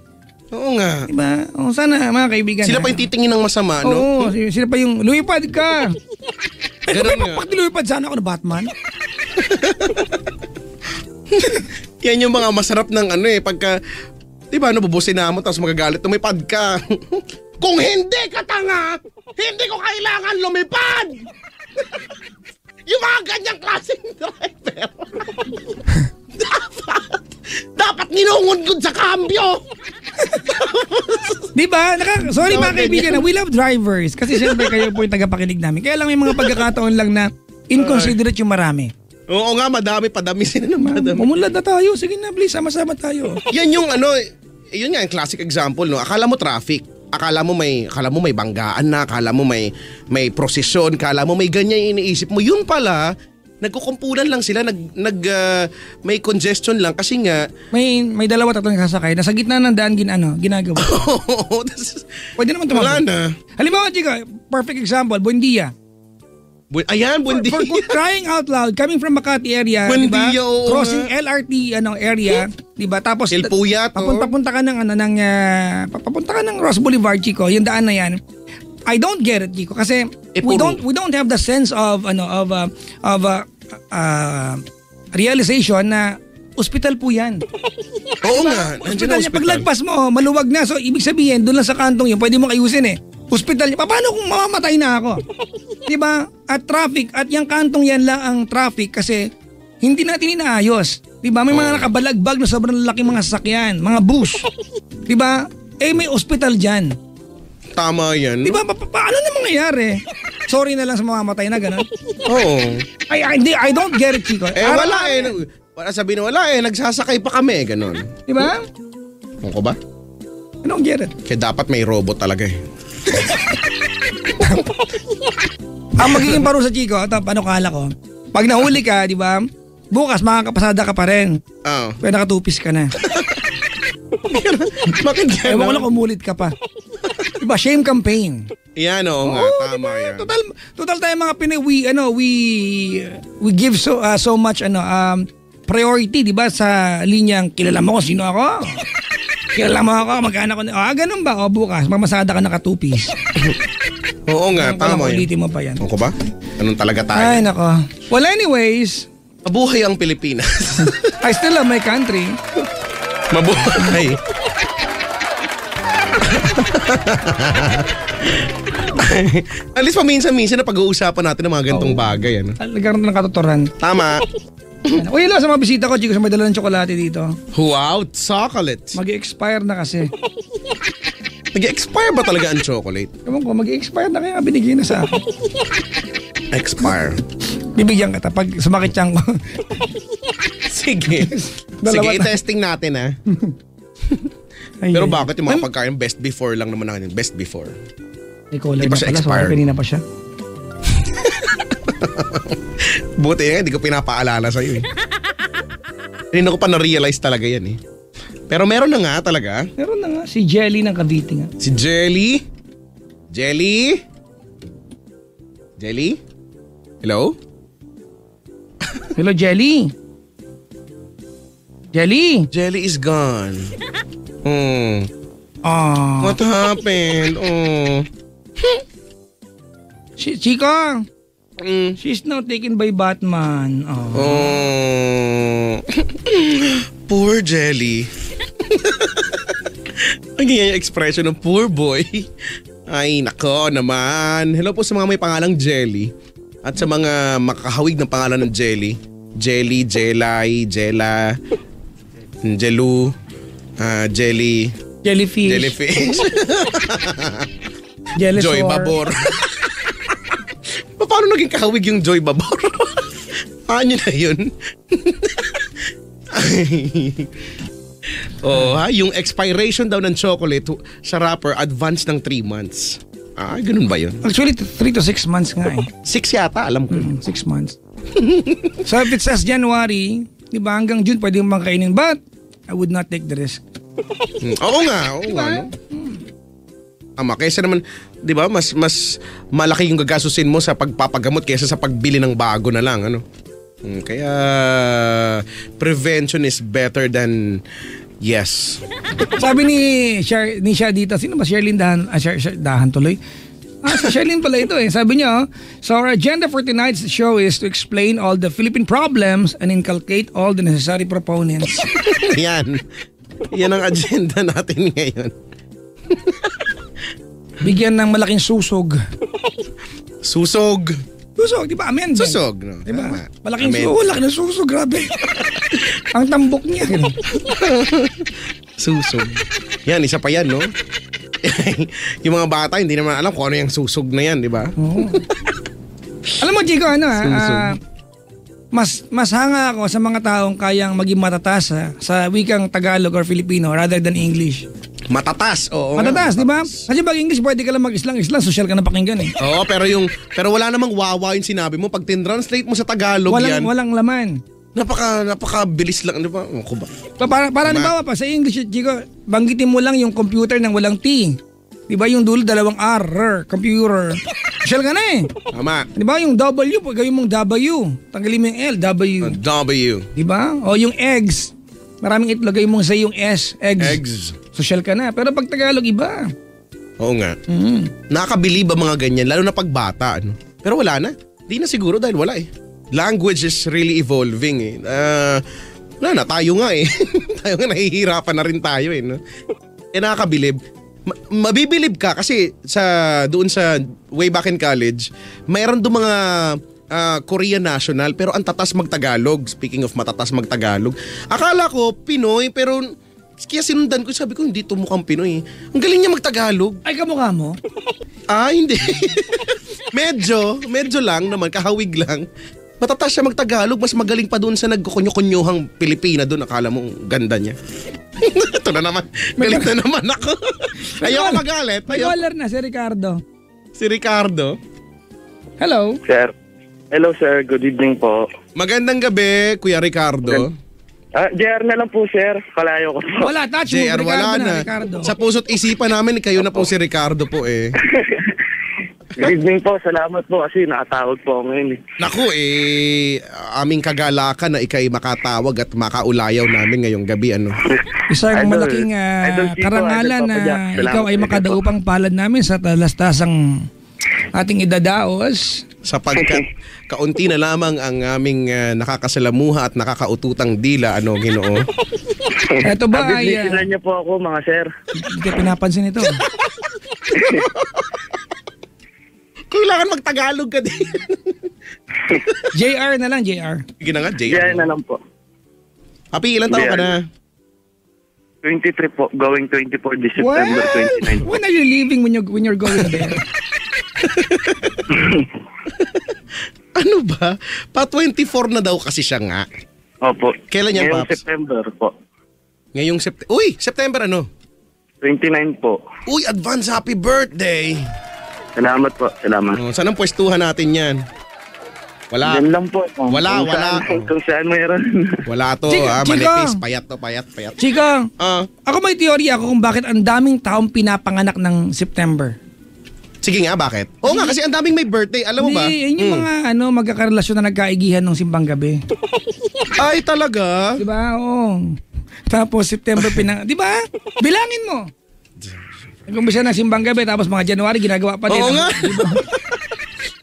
Oo nga. Diba? Sana mga kaibigan. Sila pa yung titingin ng masama, no? Oo, sila pa yung lumipad ka. Ganun nga. Pag lumipad sana ako na Batman. Yan yung mga masarap ng pagka, diba, bubusina mo tapos magagalit, lumipad ka. Kung hindi ka tanga, hindi ko kailangan lumipad! Yung mga ganyang klaseng driver. Dapat ninungod sa kambyo. Diba? Sorry mga kaibigan, we love drivers. Kasi siyempre kayo po yung tagapakinig namin. Kaya lang may mga pagkakataon lang na inconsiderate yung marami. Oo nga, padami sila ng madami. Umulad na tayo. Sige na, please, sama-sama tayo. Yan yung yun nga, yung classic example, no? Akala mo traffic. Akala mo may banggaan na, akala mo may prosesyon, akala mo may ganyan iniisip mo. Yun pala, nagkukumpulan lang sila, may congestion lang kasi nga may 2-3 sasakay, nasa gitna ng daan ginagawa. Pwede naman tumabi. Wala na. Halimbawa, Chica, perfect example, Buendia. Ayan, Buendia. For crying out loud, coming from Makati area, Buendia, diba? Crossing LRT area, diba? Tapos El Puyat, papunta ka ng Ross Boulevard, Chico, yung daan na yan. I don't get it, Chico, kasi we don't have the sense of realization na ospital po yan. Oo nga. Ospital niya. Paglagpas mo, maluwag na. So, ibig sabihin, doon lang sa kantong yun, pwede mong ayusin Hospital niya. Paano kung mamamatay na ako? Diba? At traffic, at yung kantong yan lang ang traffic kasi hindi natin inaayos. Diba? May mga nakabalagbag na sobrang laki mga sasakyan, mga bus. Diba? May hospital dyan. Tama yan. Diba? Paano na mangyayari? Sorry na lang sa mamamatay na gano'n. Oo. I don't get it, Chico. Wala sabi na wala nagsasakay pa kami, gano'n. Diba? Ano ko ba? I don't get it. Kaya dapat may robot talaga Ang magiging parusa, Chico, ito, panukala ko. Pag nahuli ka, di ba, bukas makakapasada ka pa rin. Oo. Kaya nakatupis ka na. Bakit gano'n? Ewan ko lang umulit ka pa. Diba, shame campaign. Yan, oo nga, tama diba? yan. Total tayo mga Pinoy, we give so much priority, di ba, sa linyang kilala mo kung sino ako. Kilala mo ako, magkaanak ko. Ganun ba? Bukas, mamasada ka nakatupis. Oo nga, tama yan. Ulitin mo pa yan. Ako ba? Anong talaga tayo? Ay, nako. Well, anyways. Mabuhay ang Pilipinas. I still love my country. Mabuhay. At least paminsan-minsan na pag-uusapan natin ng mga ganitong bagay. Nagkaroon ng katuturan. Tama. Uy, hello sa mga bisita ko, Chico, sa may dala ng tsokolate dito. Wow, chocolate. Mag-i-expire na kasi. Nag-expire ba talaga ang chocolate? Ewan ko, mag-i-expire na kaya binigyan na sa akin. Expire. Bibigyan ka pag sumakit siyang ko. Sige. Sige, i-testing natin Pero bakit yung mga pagkain best before lang naman natin? Best before. Ikaw lang na pala, so kanina pa siya. Buti hindi ko pinapaalala sa'yo Hindi ko pa na-realize talaga yan Pero meron na nga talaga. Meron na Si Jelly ng Cavite nga. Si Jelly? Jelly? Jelly? Hello? Hello, Jelly. Jelly. Jelly is gone. Ah. What happened? Chico. She's now taken by Batman. Poor Jelly. Ang ganyan yung expression ng poor boy. Ay, nako naman. Hello po sa mga may pangalang Jelly. At sa mga makakahawig ng pangalan ng Jelly. Jelly, Jelay, Jella, Jelu, Jelly. Jellyfish. Jellyfish. Jellysaur. Joy Babor. Paano naging kahawig yung Joy Babor? Ano na yun? Yung expiration daw ng chocolate sa wrapper advance ng 3 months. Ganun ba yun? Actually, 3 to 6 months nga eh. 6 yata, alam ko. 6 months. So if it says January, di ba hanggang June pwede mong kainin, but I would not take the risk. Oo nga. No? Kaysa naman, di ba, mas malaki yung gagastusin mo sa pagpapagamot kaysa sa pagbili ng bago na lang, ano? Kaya prevention is better than yes. Sabi ni siya dito, sino ba Sherlyn Dahan? Dahan tuloy. Si Sherlyn pala ito eh. Sabi niya, so our agenda for tonight's show is to explain all the Philippine problems and inculcate all the necessary proponents. Yan ang agenda natin ngayon. Bigyan ng malaking susog. Susog, di ba? Amen. susog, no? Di ba? Tama. Malaking Amen. susog, laki ng susog, grabe. Ang tambok niya. Susog. Yan, isa pa yan, no? Yung mga bata, hindi naman alam kung ano yung susog na yan, di ba? Oo. Alam mo, Chico, mas hanga ako sa mga taong kayang maging matatas sa wikang Tagalog or Filipino rather than English. Matatas, oo. Matatas, di ba? Kasi pag English, pwede ka lang mag-islang, social ka na pakinggan eh. Oo, pero wala namang wawa yung sinabi mo. Pag tin-translate mo sa Tagalog yan, Walang laman. napaka-bilis lang, di ba? Ako ba? Para halimbawa pa, sa English, Chico, banggitin mo lang yung computer ng walang T. Di ba yung dulo, 2 R, computer. Social ka na eh. Tama. Di ba yung W, gawin mong W. Tanggalin mo yung L, W. W. Di ba? O yung eggs. Maraming itlog, gawin mong sa yung S, eggs. Eggs. Social ka na. Pero pag Tagalog, iba. Oo nga. Nakakabilib ang mga ganyan, lalo na pag bata. Ano? Pero wala na. Di na siguro dahil wala eh. Language is really evolving eh. Wala na, tayo nga eh. Tayo nga, nahihirapan na rin tayo eh. No? Nakakabilib. Mabibilib ka kasi doon sa way back in college, mayroon doon mga Korean national pero ang tatas magtagalog. Speaking of matatas magtagalog, akala ko Pinoy pero kaya sinundan ko, sabi ko hindi to mukhang Pinoy. Ang galing niya magtagalog. Ay, kamukha mo? Hindi. medyo lang naman, kahawig lang. Matatas siya magtagalog, mas magaling pa doon sa nagkukunyo-kunyuhang Pilipina doon. Akala mo ganda niya. Ito na naman. Galit na naman ako. Ayoko magalit. May caller na, si Ricardo. Si Ricardo. Hello. Sir. Hello sir, good evening po. Magandang gabi, Kuya Ricardo. JR na lang po sir, kalayo ko po. Wala, touch mo, JR, Ricardo wala na. Ricardo. Sa puso't isipan namin, kayo na po si Ricardo po eh. Good evening po, salamat po kasi nakatawag po ako ngayon. Naku aming kagalakan na ikay makatawag at makaulayaw namin ngayong gabi. Ano? Isang Idol. malaking Idol Chico, karangalan Idol na Papa Jack. Salamat, ikaw ay makadaupang palad namin sa talastasang ating idadaos. Sapagkat kaunti na lamang ang aming nakakasalamuha at nakakaututang dila, ano, Ginoo. Ito ba ay Abibisilan niyo po ako mga sir. hindi ka pinapansin ito? Kailangan magtagalog ka din. JR na lang, JR. Sige na nga, JR na JR. lang po. Happy, ilan taon ka na? 23 po, going 24 this September 29. When are you leaving when you're going there? Ano ba? Pa 24 na daw kasi siya nga. Opo. Kailan yan, Ngayong Paps? September po. Ngayong September ano? 29 po. Uy, advance happy birthday! Salamat po, salamat. Saan ang pwestuhan natin yan? Wala. Yan lang po. Wala. Kung saan mayroon. Wala to, Chico, manipis, payat to, payat. Chika, Ah, ako may teorya ako kung bakit ang daming taong pinapanganak ng September. sige nga, bakit? Oo nga, kasi ang daming may birthday, alam mo ba? Hindi, yun yung mga magkakarelasyon na nagkaigihan ng simbang gabi. Ay, talaga? Di ba? Oo. Tapos September di ba? Bilangin mo. Nag-umpisa na simbang gabi tapos mga January ginagawa pa din. Oo nga.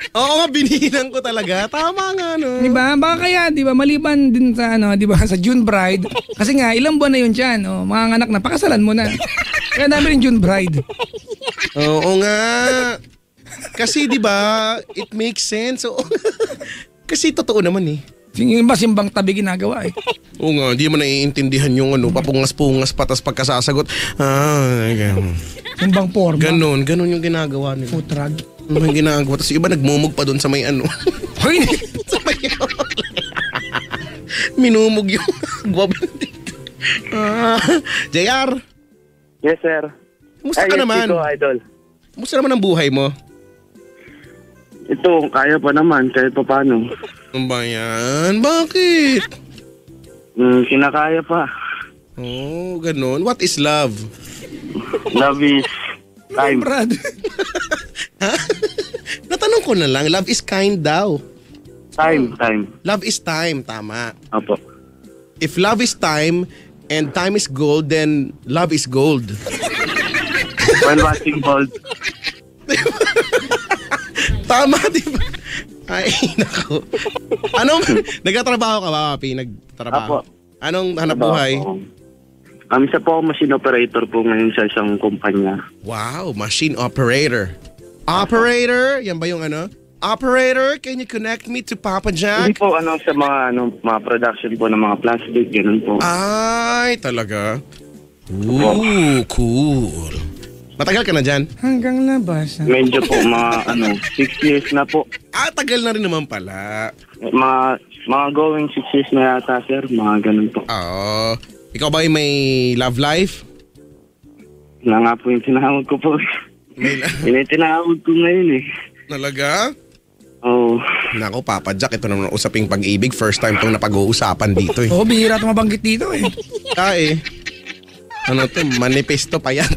Oo nga, binihinan ko talaga. Tama nga, no? Di ba? Baka kaya, di ba, maliban din sa di ba, sa June Bride. Kasi nga, ilang buwan na yun dyan. Mga anak na, pakasalan mo na. Kaya namin rin June Bride. Oo nga. Kasi, di ba, it makes sense. Oo. Kasi totoo naman eh. Yung iba, simbang tabi ginagawa eh. Oo nga, di mo naiintindihan yung papungas-pungas pa, tas pagkasasagot. Ganun. Simbang forma. Ganun yung ginagawa nila. Food rag. Ano yung ginagawa? Tapos yung iba nagmumug pa doon sa may Hoy! sa may minumug yung guwabin dito. JR, Yes, sir. kumusta ka naman? Yes, Idol. Kumusta naman ang buhay mo? Ito, kaya pa naman, kahit pa paano. Ano ba yan? Bakit? Kinakaya pa. Oh, ganun. What is love? Love is time. Brad. Natanong ko na lang, love is kind daw. Time. Love is time, tama. Opo. If love is time and time is gold, then love is gold. While watching Bolt. Tama, di ba? Ay, nako. Nagtatrabaho ka ba, Papi? Nagtrabaho? Apo. Anong hanap buhay? Isa po ako machine operator po ngayon sa isang kumpanya. Wow, machine operator. Operator? Yan ba yung Operator, can you connect me to Papa Hindi Jack? po sa mga production po ng mga plastic, ganun po. Ay, talaga? Ooh, cool. Matagal ka na dyan? Hanggang labas. Medyo po mga 6 years na po. Ah, tagal na rin naman pala. Mga going 6 years na yata, sir. Mga ganun po. Oo. Ikaw ba ay may love life? Na nga po yung tinawag ko po. May Yun yung tinawag ko ngayon eh. Talaga? Oo. Nako, Papa Jack, ito naman usaping pag-ibig. First time itong napag-uusapan dito eh. Bihira ito mabanggit dito eh. Ano to, manifesto pa yan.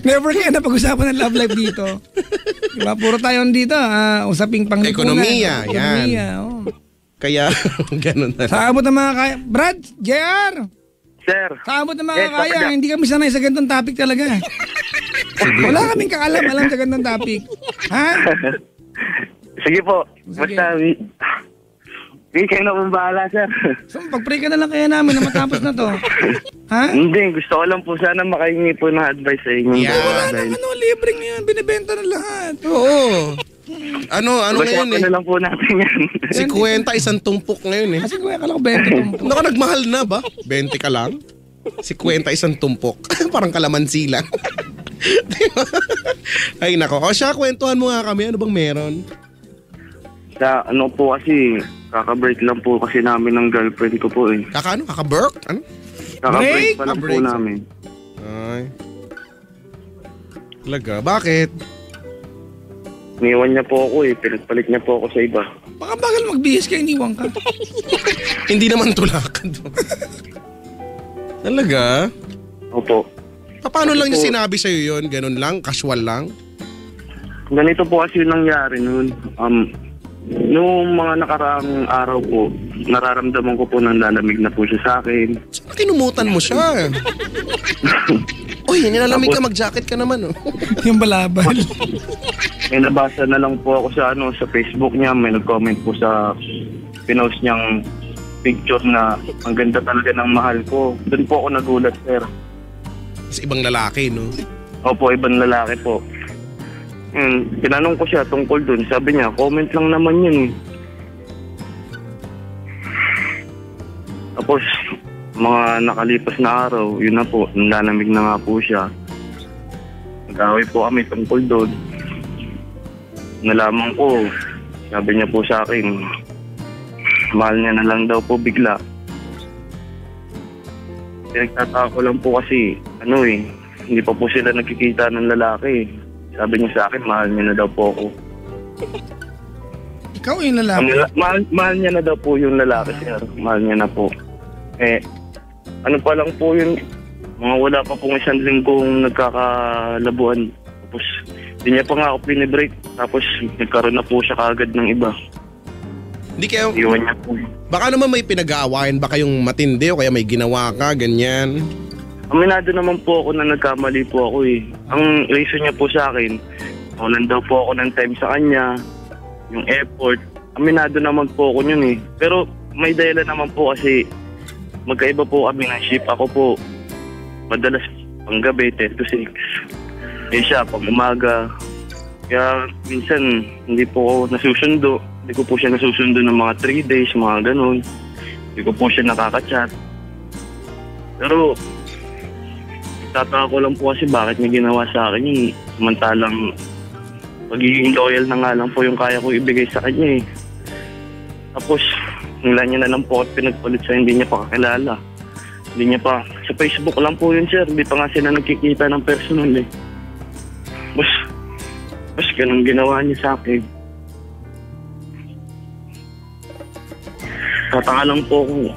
Never kaya na pag-usapan ng love life dito. Diba? Puro tayo dito, usaping panglipunan. Ekonomiya, yan. Ekonomiya, oh. Kaya, ganun na. Sa abot ng mga kaya. Brad, JR! Sir. Sa abot ng mga Yes, kaya, Papa Jack. hindi kami sanay sa ganitong topic talaga. Wala kaming alam sa ganitong topic. Ha? Sige po. Sige. Basta, kayo na pong bahala, sir. So, pag-pray ka na lang kaya namin na matapos na to. Ha? Hindi, gusto ko lang po sana makahingi po ng advice sa inyo. Yeah. Wala Dahil- nang libre ngayon, binibenta na lahat. Oo. Ano ngayon Usapan na lang po natin yan. Si Kwenta, isang tumpok ngayon eh. Kasi kuya ka lang 20 po. Naku, nagmahal na ba? 20 ka lang? Si Kwenta, isang tumpok. Parang kalamansi lang. Diba? Ay nako. O siya, kwentuhan mo nga kami. Ano bang meron? Sa po kasi, kaka-break lang po kasi namin ng girlfriend ko po eh. Kaka-burk? Ano? Kaka-break pa lang po break. namin. Ay. Talaga? Bakit? Niwan niya po ako eh. Pinagpalit niya po ako sa iba. Baka bagal magbihis ka, iniwang ka. Hindi naman tulakan to. Talaga? Opo. Paano lang niya sinabi sa'yo yun? Ganun lang? Casual lang? Ganito po kasi yung nangyari noon. Noong mga nakaraang araw po, nararamdaman ko po nang lalamig na po siya sa akin. Saan kinumutan mo siya? Uy, nilalamig ka, mag-jacket ka naman. Oh. Yung balabal. May nabasa na lang po ako sa Facebook niya. May nag-comment po sa pinost niyang picture na ang ganda talaga ng mahal ko. Doon po ako nagulat, sir. Sa ibang lalaki, no? Opo, ibang lalaki po. Tinanong ko siya tungkol doon. Sabi niya, comment lang naman yun eh. Tapos, mga nakalipas na araw, yun na po, nalamig na nga po siya. Nag-away po kami tungkol doon. Nalaman ko, sabi niya po sa akin, mahal niya na lang daw po bigla. Pinagtataka ko lang po kasi, hindi pa po sila nagkikita ng lalaki. Sabi niya sa akin, mahal niya na daw po ako. Ikaw yung lalaki. Mahal niya na daw po yung lalaki, sir. Mahal niya na po. Ano pa lang po yun, mga wala pa pong 1 linggong nagkakalabuan. Tapos, hindi niya pa nga ako pinibreak. Tapos, nagkaroon na po siya kaagad ng iba. Hindi kayo, Iwan niya po. baka naman may pinag-aawayan ba kayong matindi o kaya may ginawa ka, ganyan. Aminado naman po ako na nagkamali po ako eh. Ang reason niya po sa akin, walang daw po ako ng time sa kanya, yung effort. Aminado naman po ako yun eh. Pero may dahilan naman po kasi magkaiba po kami ng shift. Ako po, madalas pang gabi, 10 to 6. Siya, pang umaga. Kaya minsan, hindi po ako nasusundo. Hindi ko po siya nasusundo ng mga 3 days, mga ganun. Hindi ko po siya nakaka-chat. Pero, tataka ko lang po kasi bakit niya ginawa sa akin eh. Samantalang, pagiging loyal na nga lang po yung kaya ko ibigay sa kanya eh. Tapos, nila niya na lang po at pinagpalit sa hindi niya pa kakilala. Hindi niya pa, sa Facebook lang po yun sir, hindi pa nga sila nagkikita ng personal eh. Mas ganun ginawa niya sa akin. Tataka lang po ako.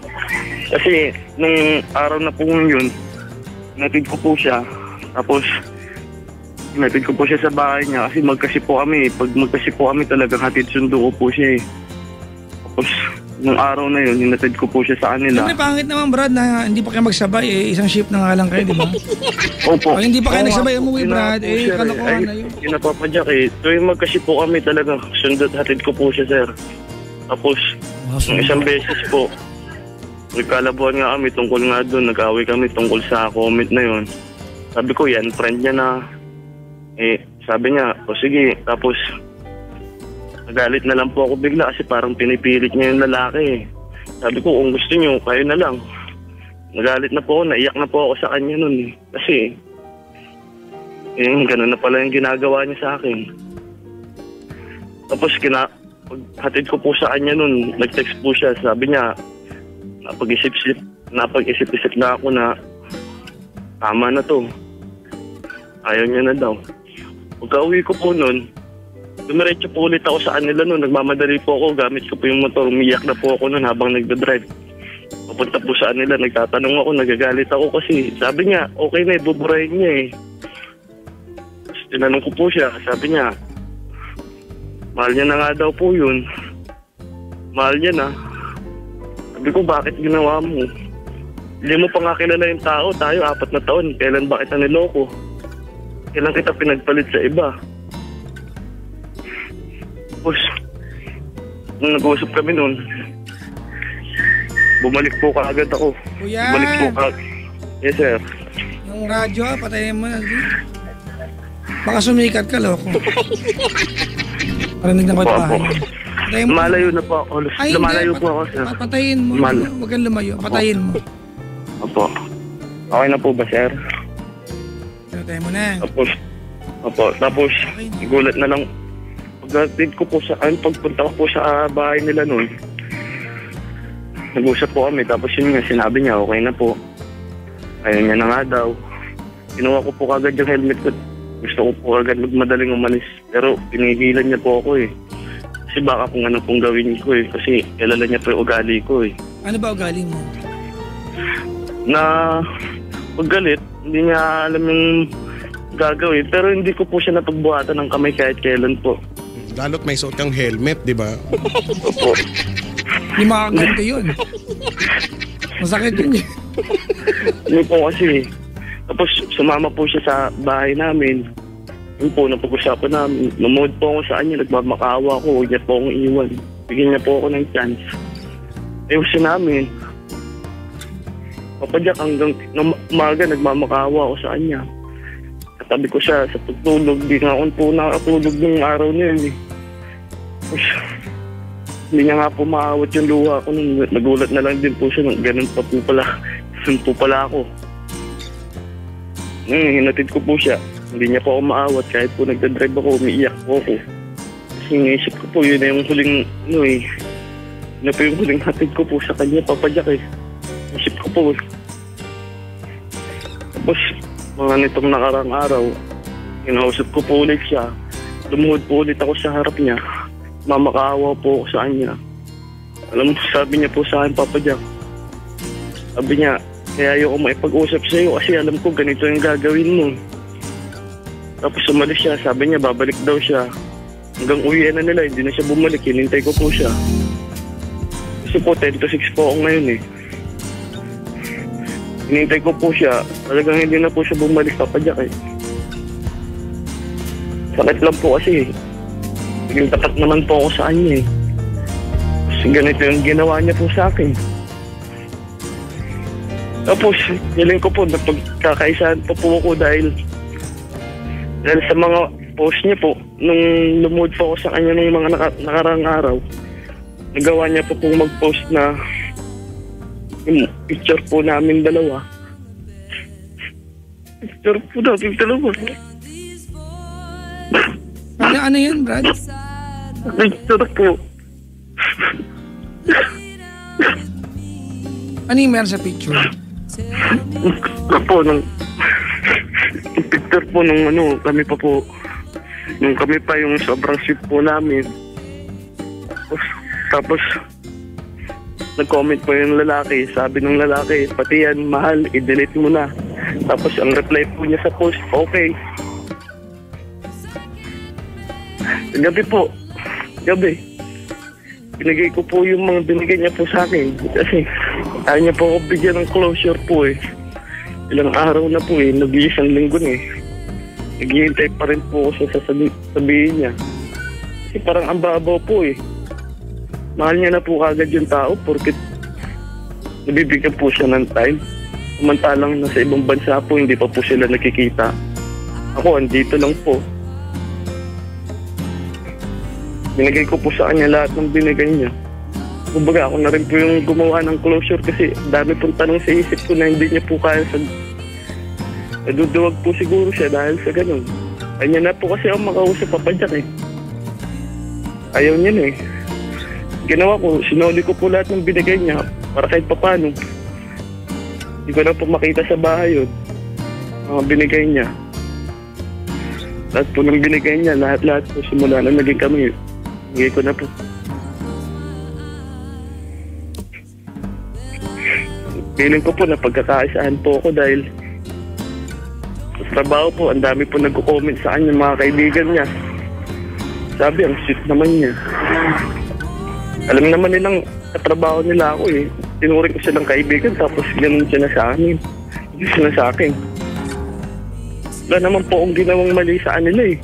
Kasi, nung araw na po yun, natid ko po siya. Tapos, natid ko po siya sa bahay niya kasi magkasi po kami. Pag magkasi po kami talagang hatid sundo ko po siya eh. Tapos, nung araw na yun, hinatid ko po siya sa kanila. Siyempre, pangit naman, Brad, na hindi pa kayo magsabay. Isang shift na nga lang kayo, di ba? Opo. Pag hindi pa kayo Oo, nagsabay, nga po, umuwi, Brad. Kalokohan na yun. Pinapapadyak eh. Tuwing magkasi po kami talagang sundot, hatid ko po siya, sir. Tapos, nung isang beses po, nagkalabuan nga kami tungkol nga doon. Nag-away kami tungkol sa comment na yun. Sabi ko, yan, friend niya na. Sabi niya, o sige. Tapos, nagalit na lang po ako bigla kasi parang pinipilit niya yung lalaki eh. Sabi ko, kung gusto niyo, kayo na lang. Nagalit na po ako, naiyak na po ako sa kanya nun eh. Kasi, ganun na pala yung ginagawa niya sa akin. Tapos, paghatid ko po sa kanya nun, nag-text po siya. Sabi niya, napag-isip-isip na ako na tama na to. Ayaw niya na daw. Pagka-uwi ko po nun, dumiretso po ulit ako sa kanila nun. Nagmamadali po ako, gamit ko po yung motor. Umiyak na po ako nun habang nagdadrive. Papunta po sa kanila, nagtatanong ako, nagagalit ako kasi sabi niya, okay na, ibuburahin niya eh. Tapos tinanong ko po siya, sabi niya, mahal niya na nga daw po yun. Mahal niya na. Sabi ko, bakit ginawa mo? Hindi mo pa nga kilala yung tao, tayo 4 na taon. Kailan ba kita niloko? Kailan kita pinagpalit sa iba? Tapos, nung nag-uusap kami nun, bumalik po kaagad ako. Kuya! Bumalik po kaagad. Yes, sir. Yung radyo, patayin mo na. Baka sumikat ka, loko. Parinig na ko ito bahay. Lumalayo na po ako. Lumalayo po ako, sir. Patayin mo. Huwag kang lumayo. Patayin mo. Opo. Okay na po ba, sir? Patayin mo na. Tapos, gulat na lang. Pagdating ko po pagpunta ko po sa bahay nila noon, nag-usap po kami. Tapos yun nga, sinabi niya, okay na po. Ayaw niya na nga daw. Kinuha ko po kagad yung helmet ko. Gusto ko po agad madaling umalis. Pero pinigilan niya po ako eh. Kasi baka kung ano pong gawin ko eh. Kasi kilala niya po yung ugali ko eh. Ano ba ugali mo? Na paggalit, hindi niya alam yung gagawin. Pero hindi ko po siya napagbuhatan ng kamay kahit kailan po. Lalo't may suot kang helmet, di ba? Opo. Hindi makaganto yun. Masakit yun. Hindi po kasi. Tapos sumama po siya sa bahay namin. Yun po, napag-usapan namin. Lumuhod po ako sa kanya, nagmamakaawa ko. Huwag niya po akong iwan. Bigyan niya po ako ng chance. Ayusin namin. Papadyak hanggang umaga, nagmamakaawa ako sa kanya. Katabi ko siya sa pagtulog. Di nga ako po nakatulog ng araw na yun eh. Tapos, hindi niya nga po maawat yung luha ko. Nagulat na lang din po siya. Ganun pa po pala. Ganun po pala ako. Hinatid ko po siya. Hindi niya po ako maawat. Kahit po nagdadrive ako, umiiyak po ako. Kasi naisip ko po, yun na yung huling, yun na po yung huling hatid ko po sa kanya, papadyak eh. Naisip ko po. Tapos, mga nitong nakarang araw, kinausap ko po ulit siya. Lumuhod po ulit ako sa harap niya. nagmamakaawa po ako sa kanya. Alam mo, sabi niya po sa akin, Papa Jack. Sabi niya, kaya ayoko maipag-usap sa iyo kasi alam ko ganito yung gagawin mo. Tapos umalis siya, sabi niya babalik daw siya. Hanggang uwian na nila, hindi na siya bumalik, hinintay ko po siya. Kasi po 10 to 6 po ako ngayon eh. Hinintay ko po siya, talagang hindi na po siya bumalik, Papa Jack eh. Sakit lang po kasi eh. Naging tapat naman po ako sa kanya eh. Kasi ganito yung ginawa niya po sa akin. Tapos, hiling ko po na pagkakaisahan pa po ako dahil sa mga post niya po, nung lumuod po ako sa kanya ng mga nakarang araw, nagawa niya po pong mag-post na yung picture po namin dalawa. Picture po namin dalawa. Ano yun, Brad? Picture po. Ano yung meron sa picture? Po, yung picture po nung kami pa po, nung kami pa yung sobrang sweet po namin. Tapos, nag-comment po yung lalaki. Sabi ng lalaki, pati yan, mahal, i-delete mo na. Tapos, ang reply po niya sa post, okay. Gabi. Binigay ko po yung mga binigay niya po sa akin. Kasi, ayaw niya po ako bigyan ng closure po eh. Ilang araw na po eh, nag-iisang linggo na eh. Naghihintay pa rin po ako sa sabihin niya. Kasi parang ang babaw po eh. Mahal niya na po kagad yung tao porket nabibigyan po siya ng time. Samantalang nasa ibang bansa po, hindi pa po sila nakikita. Ako, andito lang po. Binigay ko po sa kanya lahat ng binigay niya. Kumbaga, ako na rin po yung gumawa ng closure kasi dami pong tanong sa isip ko na hindi niya po kaya sa... Naduduwag po siguro siya dahil sa ganun. Ayaw na po kasi ako makausap Papa Jack eh. Ayaw niya na eh. Ginawa ko, sinuli ko po lahat ng binigay niya para kahit papano. Hindi ko na po makita sa bahay yun. Mga binigay niya. Lahat po ng binigay niya, lahat po simula na naging kami. Hingay ko na po. Feeling ko po na pagkakaisahan po ako dahil sa trabaho po, ang dami po nagko-comment sa kanya mga kaibigan niya. Sabi, ang sweet naman niya. Alam naman nilang katrabaho nila ako eh. Tinuring ko silang kaibigan tapos ganun sila sa amin. Hindi sila sa akin. Wala naman po akong ginawang mali sa kanila eh.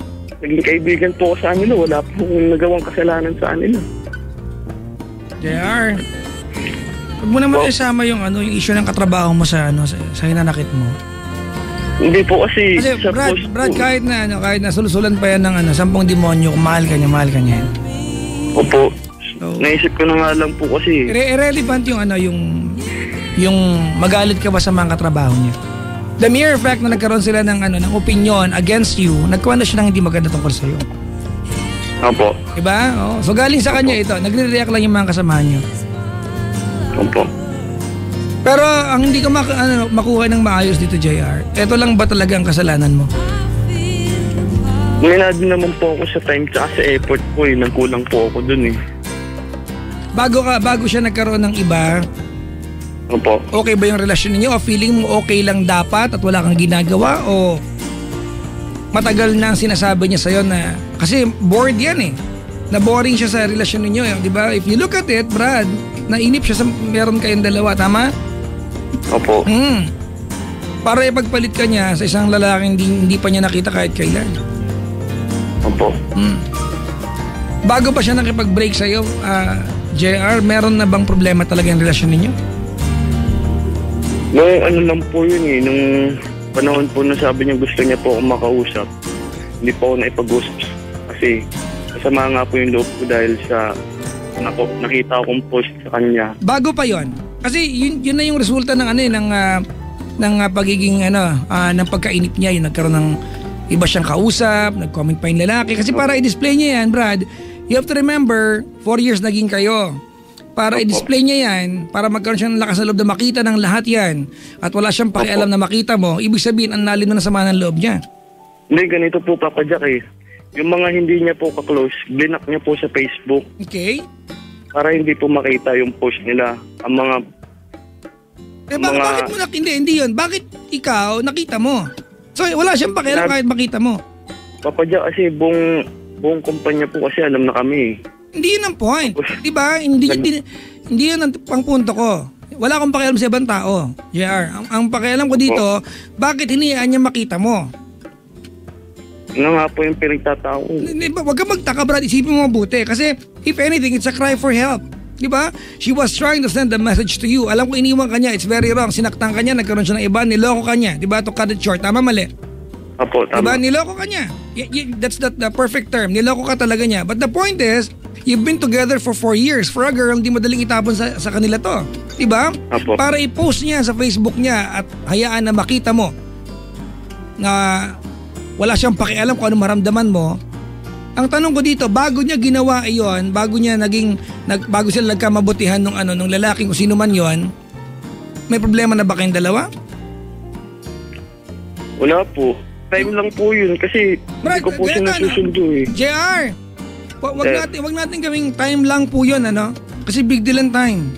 Naging kaibigan po ako sa kanila. Wala po akong nagawang kasalanan sa kanila. JR, huwag mo naman isama yung issue ng katrabaho mo sa hinanakit mo. Hindi po kasi sa Brad, po. kahit na sulusulan pa yan ng 10 demonyo, kung mahal ka niya. Opo. So, naisip ko na nga lang po kasi. Irrelevant yung magalit ka ba sa mga katrabaho niya. The mere fact na nagkaroon sila ng opinion against you, nagkuha na siya ng hindi maganda tungkol sa iyo. Opo. Diba? Oh, so galing sa kanya ito, nagre-react lang yung mga kasama niyo. Opo. Pero ang hindi ko makuha ng maayos dito, JR, ito lang ba talaga ang kasalanan mo? Minado naman po ako sa time tsaka sa effort po eh. Nagkulang po ako dun eh. Bago siya nagkaroon ng iba, Opo. okay ba yung relasyon niyo? O feeling mo okay lang dapat at wala kang ginagawa? O matagal na ang sinasabi niya sa'yo na, kasi bored yan eh. Na-boring siya sa relasyon niyo. Di ba? If you look at it, Brad, nainip siya sa meron kayong dalawa, tama? Opo. Para ipagpalit ka niya sa isang lalaking hindi pa niya nakita kahit kailan. Opo. Bago pa siya nakipag-break sa'yo, JR, meron na bang problema talaga yung relasyon ninyo? Nung lang po yun eh. Nung panahon po na sabi niya gusto niya po akong makausap, hindi po ako naipag-usap. Kasi masama nga po yung loob ko dahil sa nakita akong post sa kanya. Bago pa yon. Kasi yun na yung resulta ng pagiging ng pagkainip niya, yung nagkaroon ng iba siyang kausap, nag-comment pa yung lalaki. Kasi para i-display niya yan, Brad, you have to remember, 4 years naging kayo. Para i-display niya yan, para magkaroon siya ng lakas na loob na makita ng lahat yan, at wala siyang pakialam na makita mo, ibig sabihin, ang lalim na sama ng loob niya. Hindi, ganito po Papa Jack eh. yung mga hindi niya po ka-close, blinak niya po sa Facebook Okay? para hindi po makita yung post nila. Ang mga Bakit mo hindi yun. Bakit ikaw nakita mo? So wala siyang pakialam kahit makita mo. Papadya kasi buong kumpanya po kasi alam na kami. Hindi yun ang point. Diba? Hindi yun ang pangpunto ko. Wala akong pakialam sa ibang tao. JR, ang pakialam ko dito, bakit hiniyaan niya makita mo? Ano nga po yung pinagtatao. Huwag ka magtaka, Brad. Isipin mo mabuti. Kasi if anything, it's a cry for help. Diba? She was trying to send a message to you. Alam ko iniwan ka niya. It's very wrong. Sinaktan ka niya. Nagkaroon siya ng iba. Niloko ka niya. Diba? To cut it short. Tama, mali? Apo, tama. Diba? Niloko ka niya. That's the perfect term. Niloko ka talaga niya. But the point is, you've been together for 4 years. For a girl, hindi madaling itapon sa kanila to. Diba? Apo. Para i-post niya sa Facebook niya at hayaan na makita mo na wala siyang pakialam kung ano maramdaman mo. Ang tanong ko dito, bago niya ginawa iyon, bago sila nagkamabutihan nung lalaking kung sino man yon, may problema na ba kayong dalawa? Wala po. Time lang po yun kasi hindi ko po siya nasusundo eh. JR, wag natin gawing time lang po yun, Kasi big deal ang time.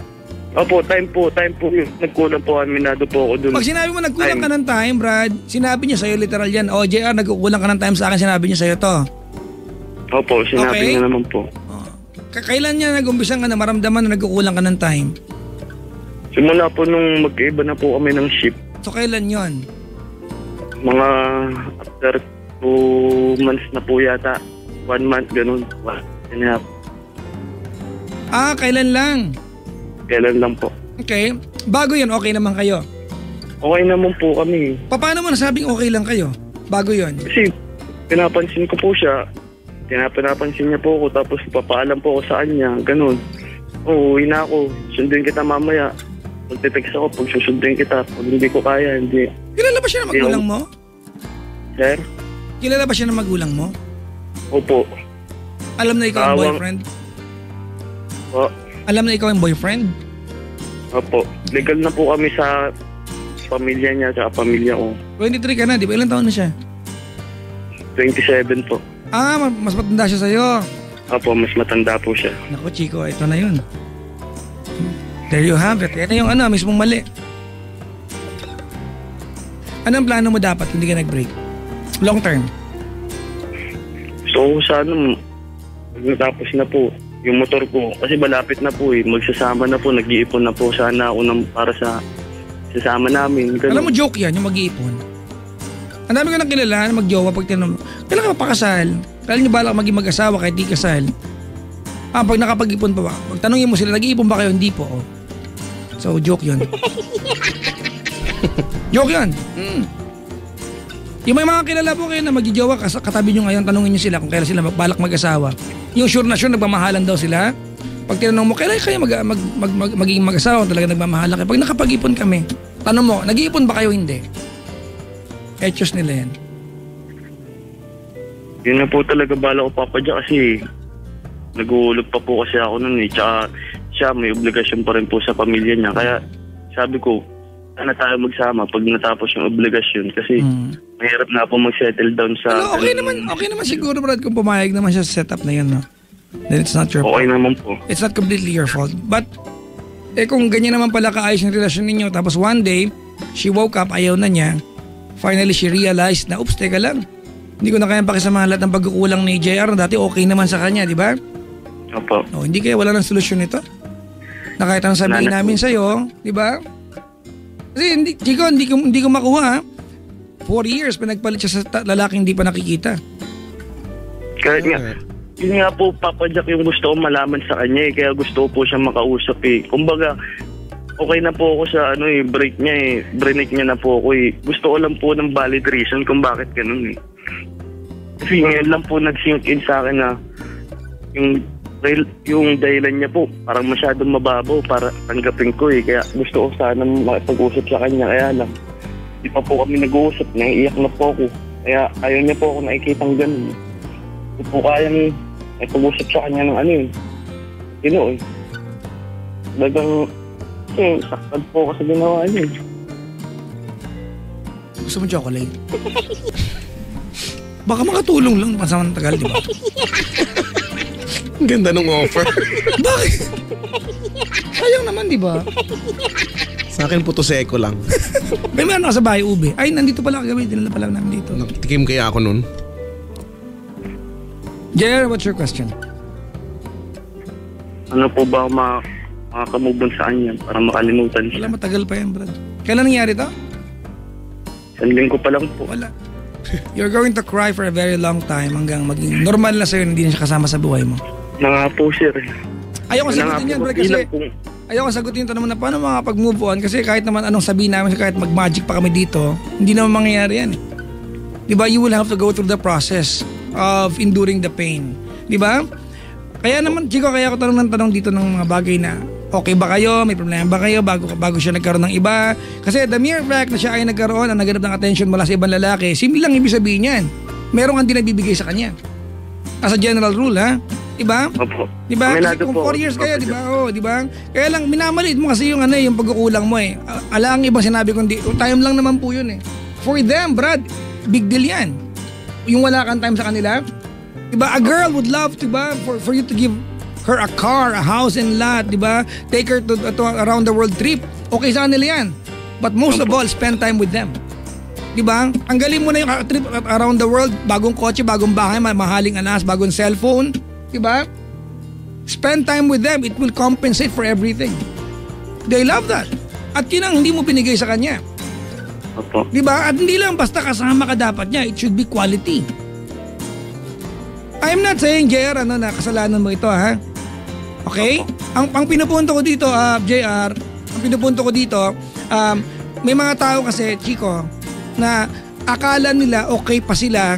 Opo, time po yun. Nagkulang po, aminado po ako dun. Pag sinabi mo nagkulang ka ng time, Brad, sinabi niya sa'yo literal yan. O JR, nagkukulang ka ng time sa akin, sinabi niya sa'yo to. Opo, sinabi niya naman po. Kailan niya nag-umpisang maramdaman na nagkukulang ka ng time? Simula po nung magkaiba na po kami ng shift. So kailan yon? Mga after 2 months na po yata. 1 month, ganun. Kailan lang? Kailan lang po. Okay. Bago yun, okay naman kayo? Okay naman po kami. Paano mo nasabing okay lang kayo? Bago yun? Kasi pinapansin ko po siya. Pinapansin niya po ako tapos papaalam po ako sa kanya. Ganun. Uuwi na ako. Sundin kita mamaya. Magte-text ako pag susundin kita. Pag hindi ko kaya, hindi. Kilala ba siya ng magulang mo? Sir? Kilala ba siya ng magulang mo? Opo. Alam na ikaw ang boyfriend? Po. Alam na ikaw ang boyfriend? Opo. Legal na po kami sa pamilya niya at pamilya ko. 23 ka na, di ba? Ilang taon na siya? 27 po. Mas matanda siya sa'yo. Opo, mas matanda po siya. Naku, Chico, ito na yun. There you have it. Yan na yung mismong mali. Anong plano mo dapat hindi ka nag-break? Long term? So, sana natapos na po yung motor ko. Kasi malapit na po eh. Magsasama na po. Nag-iipon na po sana ako para sa sasama namin. Ganun. Alam mo, joke yan, yung mag-iipon. Ang dami ko nang kilala na mag-jowa pag tinanong, kailan ka mapakasal? Kailan niyo balak maging mag-asawa kahit di kasal? Pag nakapag-ipon pa ba? Pag tanongin mo sila, nag-iipon ba kayo? Hindi po. So, joke yun. Joke yun. Yung may mga kilala po kayo na mag-jowa, katabi nyo ngayon, tanongin nyo sila kung kailan sila balak mag-asawa. Yung sure na sure, nagmamahalan daw sila. Pag tinanong mo, kailan kayo magiging mag-asawa, talaga nagmamahalan kayo. Pag nakapag-ipon kami, tanong mo, nag-iipon ba kayo? Hindi. Etos nila yan. Yun na po talaga bala ko papadya kasi nag-uulog pa po kasi ako nun eh. Tsaka siya may obligasyon pa rin po sa pamilya niya. Kaya sabi ko, sana tayo magsama pag natapos yung obligasyon kasi mahirap na po mag-settle down sa... Pero okay naman siguro, Brad, kung pumayag naman siya sa setup na yun, no? Then it's not your fault. Okay naman po. It's not completely your fault. But, kung ganyan naman pala kaayos yung relasyon ninyo, tapos one day, she woke up, ayaw na niya, finally she realized na, oops, teka lang. Hindi ko na kaya pakisamahan lahat ng pagkukulang ni JR. Dati okay naman sa kanya, di ba? Opo. Hindi kaya wala ng solusyon nito? Na kahit anong sabihin namin sa'yo, di ba? Kasi Chico, hindi ko makuha. 4 years, pinagpalit siya sa lalaking hindi pa nakikita. Kaya nga, yun nga po, Papa Jack, yung gusto ko malaman sa kanya eh. Kaya gusto ko po siya makausap eh. Kumbaga, okay na po ako sa break niya eh. Break niya na po ako eh. Gusto ko lang po ng valid reason kung bakit ganun eh. Kasi ngayon lang po nag-sink in sa akin na yung dahilan niya po parang masyadong mababaw para tanggapin ko eh. Kaya gusto ko sana makipag-usap sa kanya. Kaya lang, di pa po kami nag-uusap. Naiiyak na po ako. Kaya ayaw niya po ako nakikitang ganun. Hindi po kayang makipag-usap sa kanya ng eh. Dagang saktan po ako sa ginawa niya eh. Gusto mo chocolate? Baka makatulong lang pansamantagal, di ba? Ang ganda ng offer. Bakit? Sayang naman, di ba? Sa akin, puto seko lang. May meron ako sa bahay, ube. Ay, nandito pala kagabi. Dinala pa lang namin dito. Nakatikim kaya ako nun. JR, what's your question? Ano po ba makakamove on saan yan para makalimutan siya? Wala, matagal pa yan, Brad. Kailan nangyari to? Isang linggo pa lang po. Wala. You're going to cry for a very long time hanggang maging normal na sa'yo, hindi na siya kasama sa buhay mo. Na nga po, sir. Ayoko sagutin yan, Brad, kasi ayoko sagutin ito naman na paano makapag-move on kasi kahit naman anong sabihin namin, kahit mag-magic pa kami dito, hindi naman mangyayari yan. Diba? You will have to go through the process of enduring the pain. Diba? Kaya naman, Chico, kaya ako tanong ng tanong dito ng mga bagay na okay ba kayo? May problema ba kayo bago siya nagkaroon ng iba? Kasi the mere fact na siya ay nagkaroon ang naganap ng attention mula sa ibang lalaki, simple lang ibig sabihin yan. Meron kang dinabibigay sa kanya. As a general rule, ha? Diba? Opo. Diba? Kasi kung 4 years kayo, diba? Oh, diba? Kaya lang, minamaliit mo kasi yung yung pagkukulang mo eh. Ang ibang sinabi ko, time lang naman po yun eh. For them, Brad, big deal yan. Yung wala kang time sa kanila. Diba? A girl would love, diba? For you to give her a car, a house and lot, diba? Take her to around the world trip. Okay sa kanila yan. But most of all, spend time with them. Diba? Ang galing mo na yung trip around the world, bagong kotse, bagong bahay, mahaling anas, bagong cellphone. Diba? Spend time with them. It will compensate for everything. They love that. At yun ang hindi mo binigay sa kanya. Opo. Diba? At hindi lang basta kasama ka dapat niya. It should be quality. I'm not saying, JR, na kasalanan mo ito, ha? Okay? Ang pinupunto ko dito, JR, ang pinupunto ko dito, may mga tao kasi, Chico, na akala nila okay pa sila,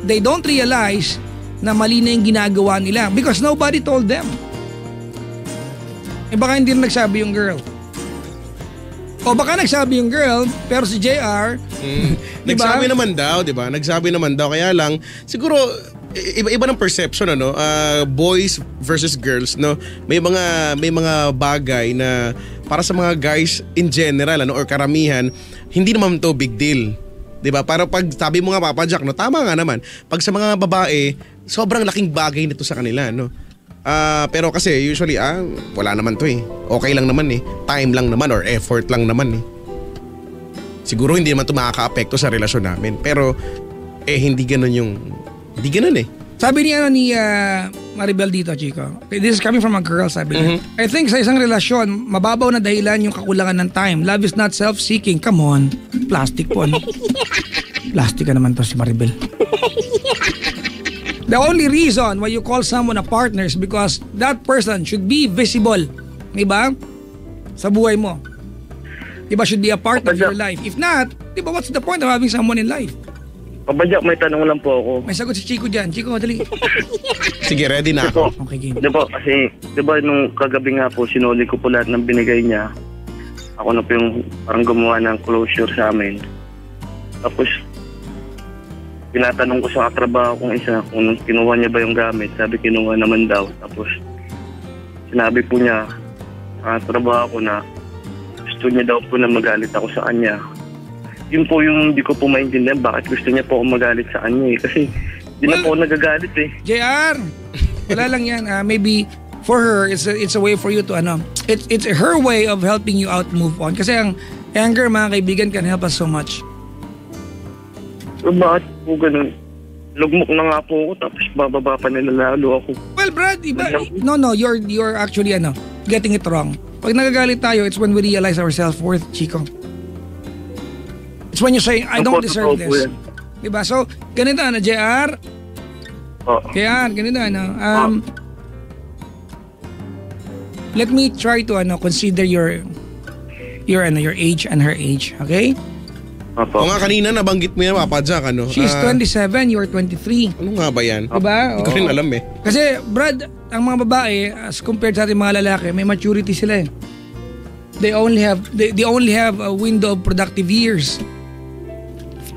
they don't realize na mali na yung ginagawa nila because nobody told them. Eh baka hindi na nagsabi yung girl. O baka nagsabi yung girl, pero si JR, diba? Nagsabi naman daw, di ba? Nagsabi naman daw, kaya lang, siguro, iba ng perception, ano? Boys versus girls, no? May mga bagay na para sa mga guys in general, ano, or karamihan, hindi naman to big deal. 'Di ba? Para pag sabi mo nga, Papa Jack, no, tama nga naman. Pag sa mga babae, sobrang laking bagay nito sa kanila, no? Pero kasi usually wala naman to eh. Okay lang naman eh. Time lang naman or effort lang naman eh. Siguro hindi naman to makaka-apekto sa relasyon namin. Pero hindi ganun eh. Sabi ni Maribel dito, Chico. This is coming from a girl, sabi niya. I think sa isang relasyon, mababaw na dahilan yung kakulangan ng time. Love is not self-seeking. Come on. Plastic po, ano? Plastic ka naman to si Maribel. The only reason why you call someone a partner is because that person should be visible. Diba? Sa buhay mo. Diba? Should be a part of your life. If not, diba, what's the point of having someone in life? Papa Jack, may tanong lang po ako. May sagot si Chico dyan. Chico, dali. Sige, ready na ako. Okay, game. Diba, kasi, diba, nung kagabi nga po, sinuli ko po lahat ng binigay niya. Ako na po yung parang gumawa ng closure sa amin. Tapos, tinatanong ko sa katrabaho kong isa kung kinuha niya ba yung gamit. Sabi, kinuha naman daw. Tapos, sinabi po niya, katrabaho ko na gusto niya daw po na magalit ako sa kanya. Yun po yung hindi ko po maintindihan bakit gusto niya po ako magalit sa kanya eh. Kasi hindi na po ako nagagalit eh. JR, wala lang yan. Maybe for her, it's a way for you to it's her way of helping you out move on. Kasi ang anger, mga kaibigan, can help us so much. Pero bakit po ganun? Lugmok na nga po ako tapos bababa pa nila lalo ako. Well, Brad, iba. No, you're actually getting it wrong. Pag nagagalit tayo, it's when we realize our self-worth, Chico. It's when you say, I don't deserve this. Diba? So, ganito, JR? JR, ganito, let me try to, consider your age and her age, okay? O nga, kanina nabanggit mo yan, Papa Jack, ano? She's 27, you're 23. Ano nga ba yan? Diba? Hindi ko rin alam eh. Kasi, Brad, ang mga babae, as compared sa ating mga lalaki, may maturity sila eh. They only have a window of productive years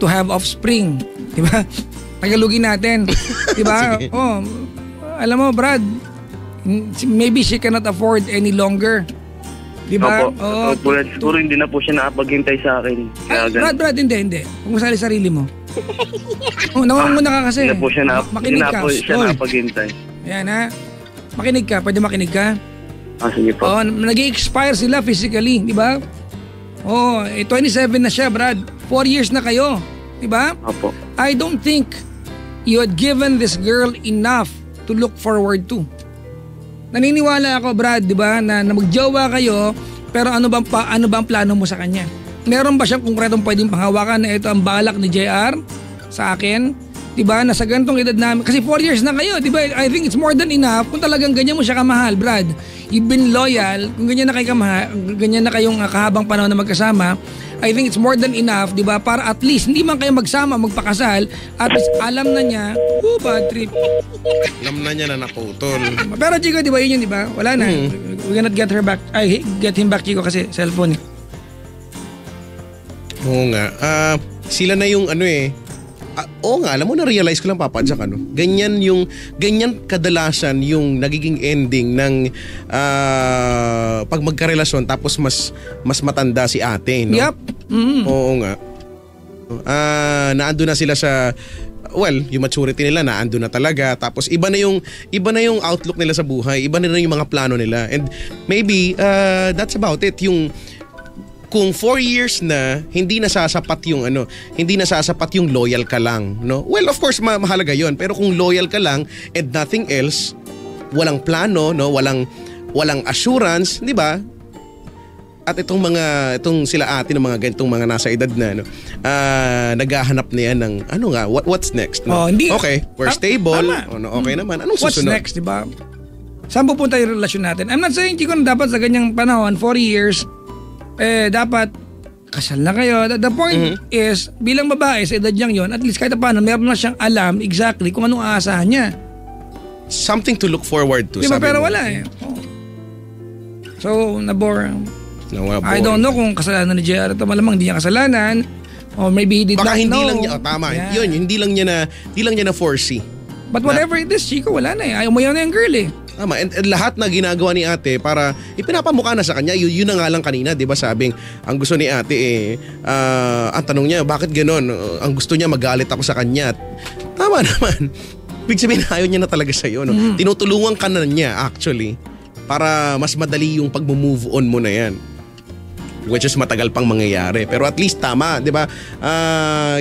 to have offspring. Diba? Tagalugin natin. Diba? Alam mo, Brad, maybe she cannot afford any longer. Diba? Siguro hindi na po siya nakapaghintay sa akin. Brad, hindi. Huwag mo sarili mo. Nangunguna ka kasi. Hindi na po siya Makinig ka. Oy. napaghintay. Ayan ha. Makinig ka. Pwede makinig ka? Sige po. Nag-i-expire sila physically, di ba? 27 na siya, Brad. 4 years na kayo. Di ba? Opo. I don't think you had given this girl enough to look forward to. Naniniwala ako, Brad, di ba, na magjowa kayo, pero ano bang plano mo sa kanya? Meron ba siyang konkretong pwedeng panghawakan na ito ang balak ni JR sa akin? Di ba, nasa ganitong edad namin. Kasi 4 years na kayo, di ba? I think it's more than enough kung talagang ganyan mo siya kamahal, Brad. You've been loyal, kung ganyan na kayo kamahal, ganyan na kayong kahabang panahon na magkasama, I think it's more than enough, di ba? Para at least, hindi man kayo magsama, magpakasal, at least alam na niya, bad trip. Alam na niya na naputol. Pero Chico, di ba yun di ba? Wala na. We cannot get her back. Get him back, Chico, kasi cellphone. Oo nga. Sila na yung oo nga, alam mo, na-realize ko lang, Papa Jack, ganyan kadalasan yung nagiging ending ng pag magkarelasyon tapos mas matanda si ate, no? Yep. Mm-hmm. Oo nga. Naando na sila sa, yung maturity nila naando na talaga, tapos iba na yung outlook nila sa buhay, iba na yung mga plano nila, and maybe that's about it. Yung kung 4 years na hindi nasasapat yung loyal ka lang, no? Well, of course mahalaga 'yon, pero kung loyal ka lang and nothing else, walang plano, no? Walang assurance, 'di ba? At itong sila ate ng mga ganitong mga nasa edad na, no? Naghahanap na yan ng what's next, no? Okay, we're stable. Okay naman. Anong susunod? What's next, 'di ba? Saan pupunta yung relasyon natin? I'm not saying Chico na dapat sa ganyang panahon, 40 years dapat kasal na kayo. The point is, bilang babae sa edad niyang yon, at least kahit paano, meron na siyang alam exactly kung anong aasahan niya. Something to look forward to. Diba, pero wala So, nabore. I don't know kung kasalanan ni JR ito. Malamang hindi niya kasalanan. Or maybe he did baka not hindi know. Lang niya, tama. Yeah. Yun, hindi lang niya na foresee. But whatever it is, Chico, wala na Ayaw mo yan na yung girl Tama, and lahat na ginagawa ni ate para ipinapamukha na sa kanya, yun na nga lang kanina, di ba, sabing ang gusto ni ate ang tanong niya, bakit ganon? Ang gusto niya magalit ako sa kanya. Tama naman. Big sabihin, ayaw niya na talaga sa'yo. No? Tinutulungan ka na niya actually para mas madali yung pag-move on mo na yan. Which is matagal pang mangyayari. Pero at least tama, di ba?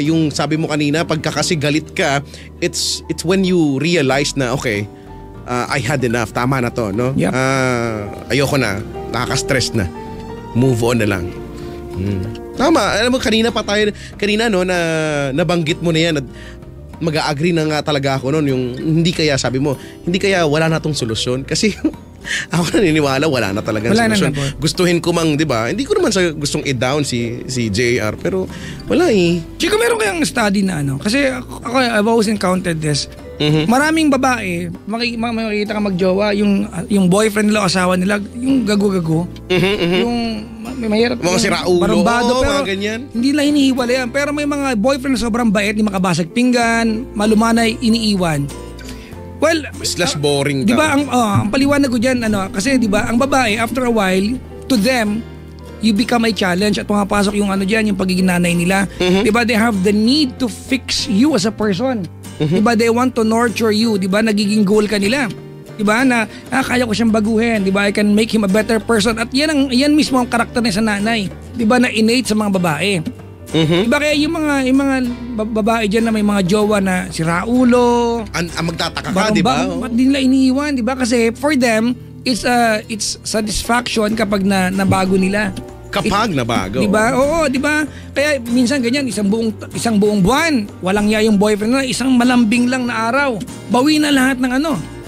Yung sabi mo kanina, pagka kasi galit ka, it's when you realize na okay, I had enough. Tama na to, no? Yep. Ayoko na. Nakaka-stress na. Move on na lang. Tama. Alam mo, kanina no, na nabanggit mo na yan at mag-a-agree na nga talaga ako noon. Yung hindi kaya, sabi mo, hindi kaya wala na tong solusyon. Kasi ako naniniwala wala na talaga solusyon. Gustuhin ko mang, di ba? Hindi ko naman sa gustong i-down si JR. Pero wala Chico, meron kayang study na kasi ako, I've always encountered this. Maraming babae, makikita ka magjowa, yung boyfriend nila o asawa nila, yung gago-gago, yung mahirap, mga siraulo, barumbado, pero mga ganyan. hindi lang hinihiwalay yan. Pero may mga boyfriend na sobrang bait, di makabasag pinggan, malumanay, iniiwan. Well, slash boring di ba ang paliwanag ko diyan kasi di ba ang babae after a while to them you become a challenge at pumapasok yung diyan yung pagiging nanay nila. Di ba they have the need to fix you as a person. Di ba they want to nurture you, di ba nagiging goal ka nila. Di ba na kaya ko siyang baguhin, di ba I can make him a better person at yan mismo ang karakter niya sa nanay. Di ba na innate sa mga babae. Diba kaya yung mga babae dyan na may mga jowa na si Raulo, magtataka ka, di ba? Ba't di nila iniiwan, di ba? Kasi for them, it's satisfaction kapag nabago nila. Kapag nabago. Di ba? Oo, di ba? Kaya minsan ganyan, isang buong buwan, walang niya yung boyfriend na, isang malambing lang na araw. Bawi na lahat ng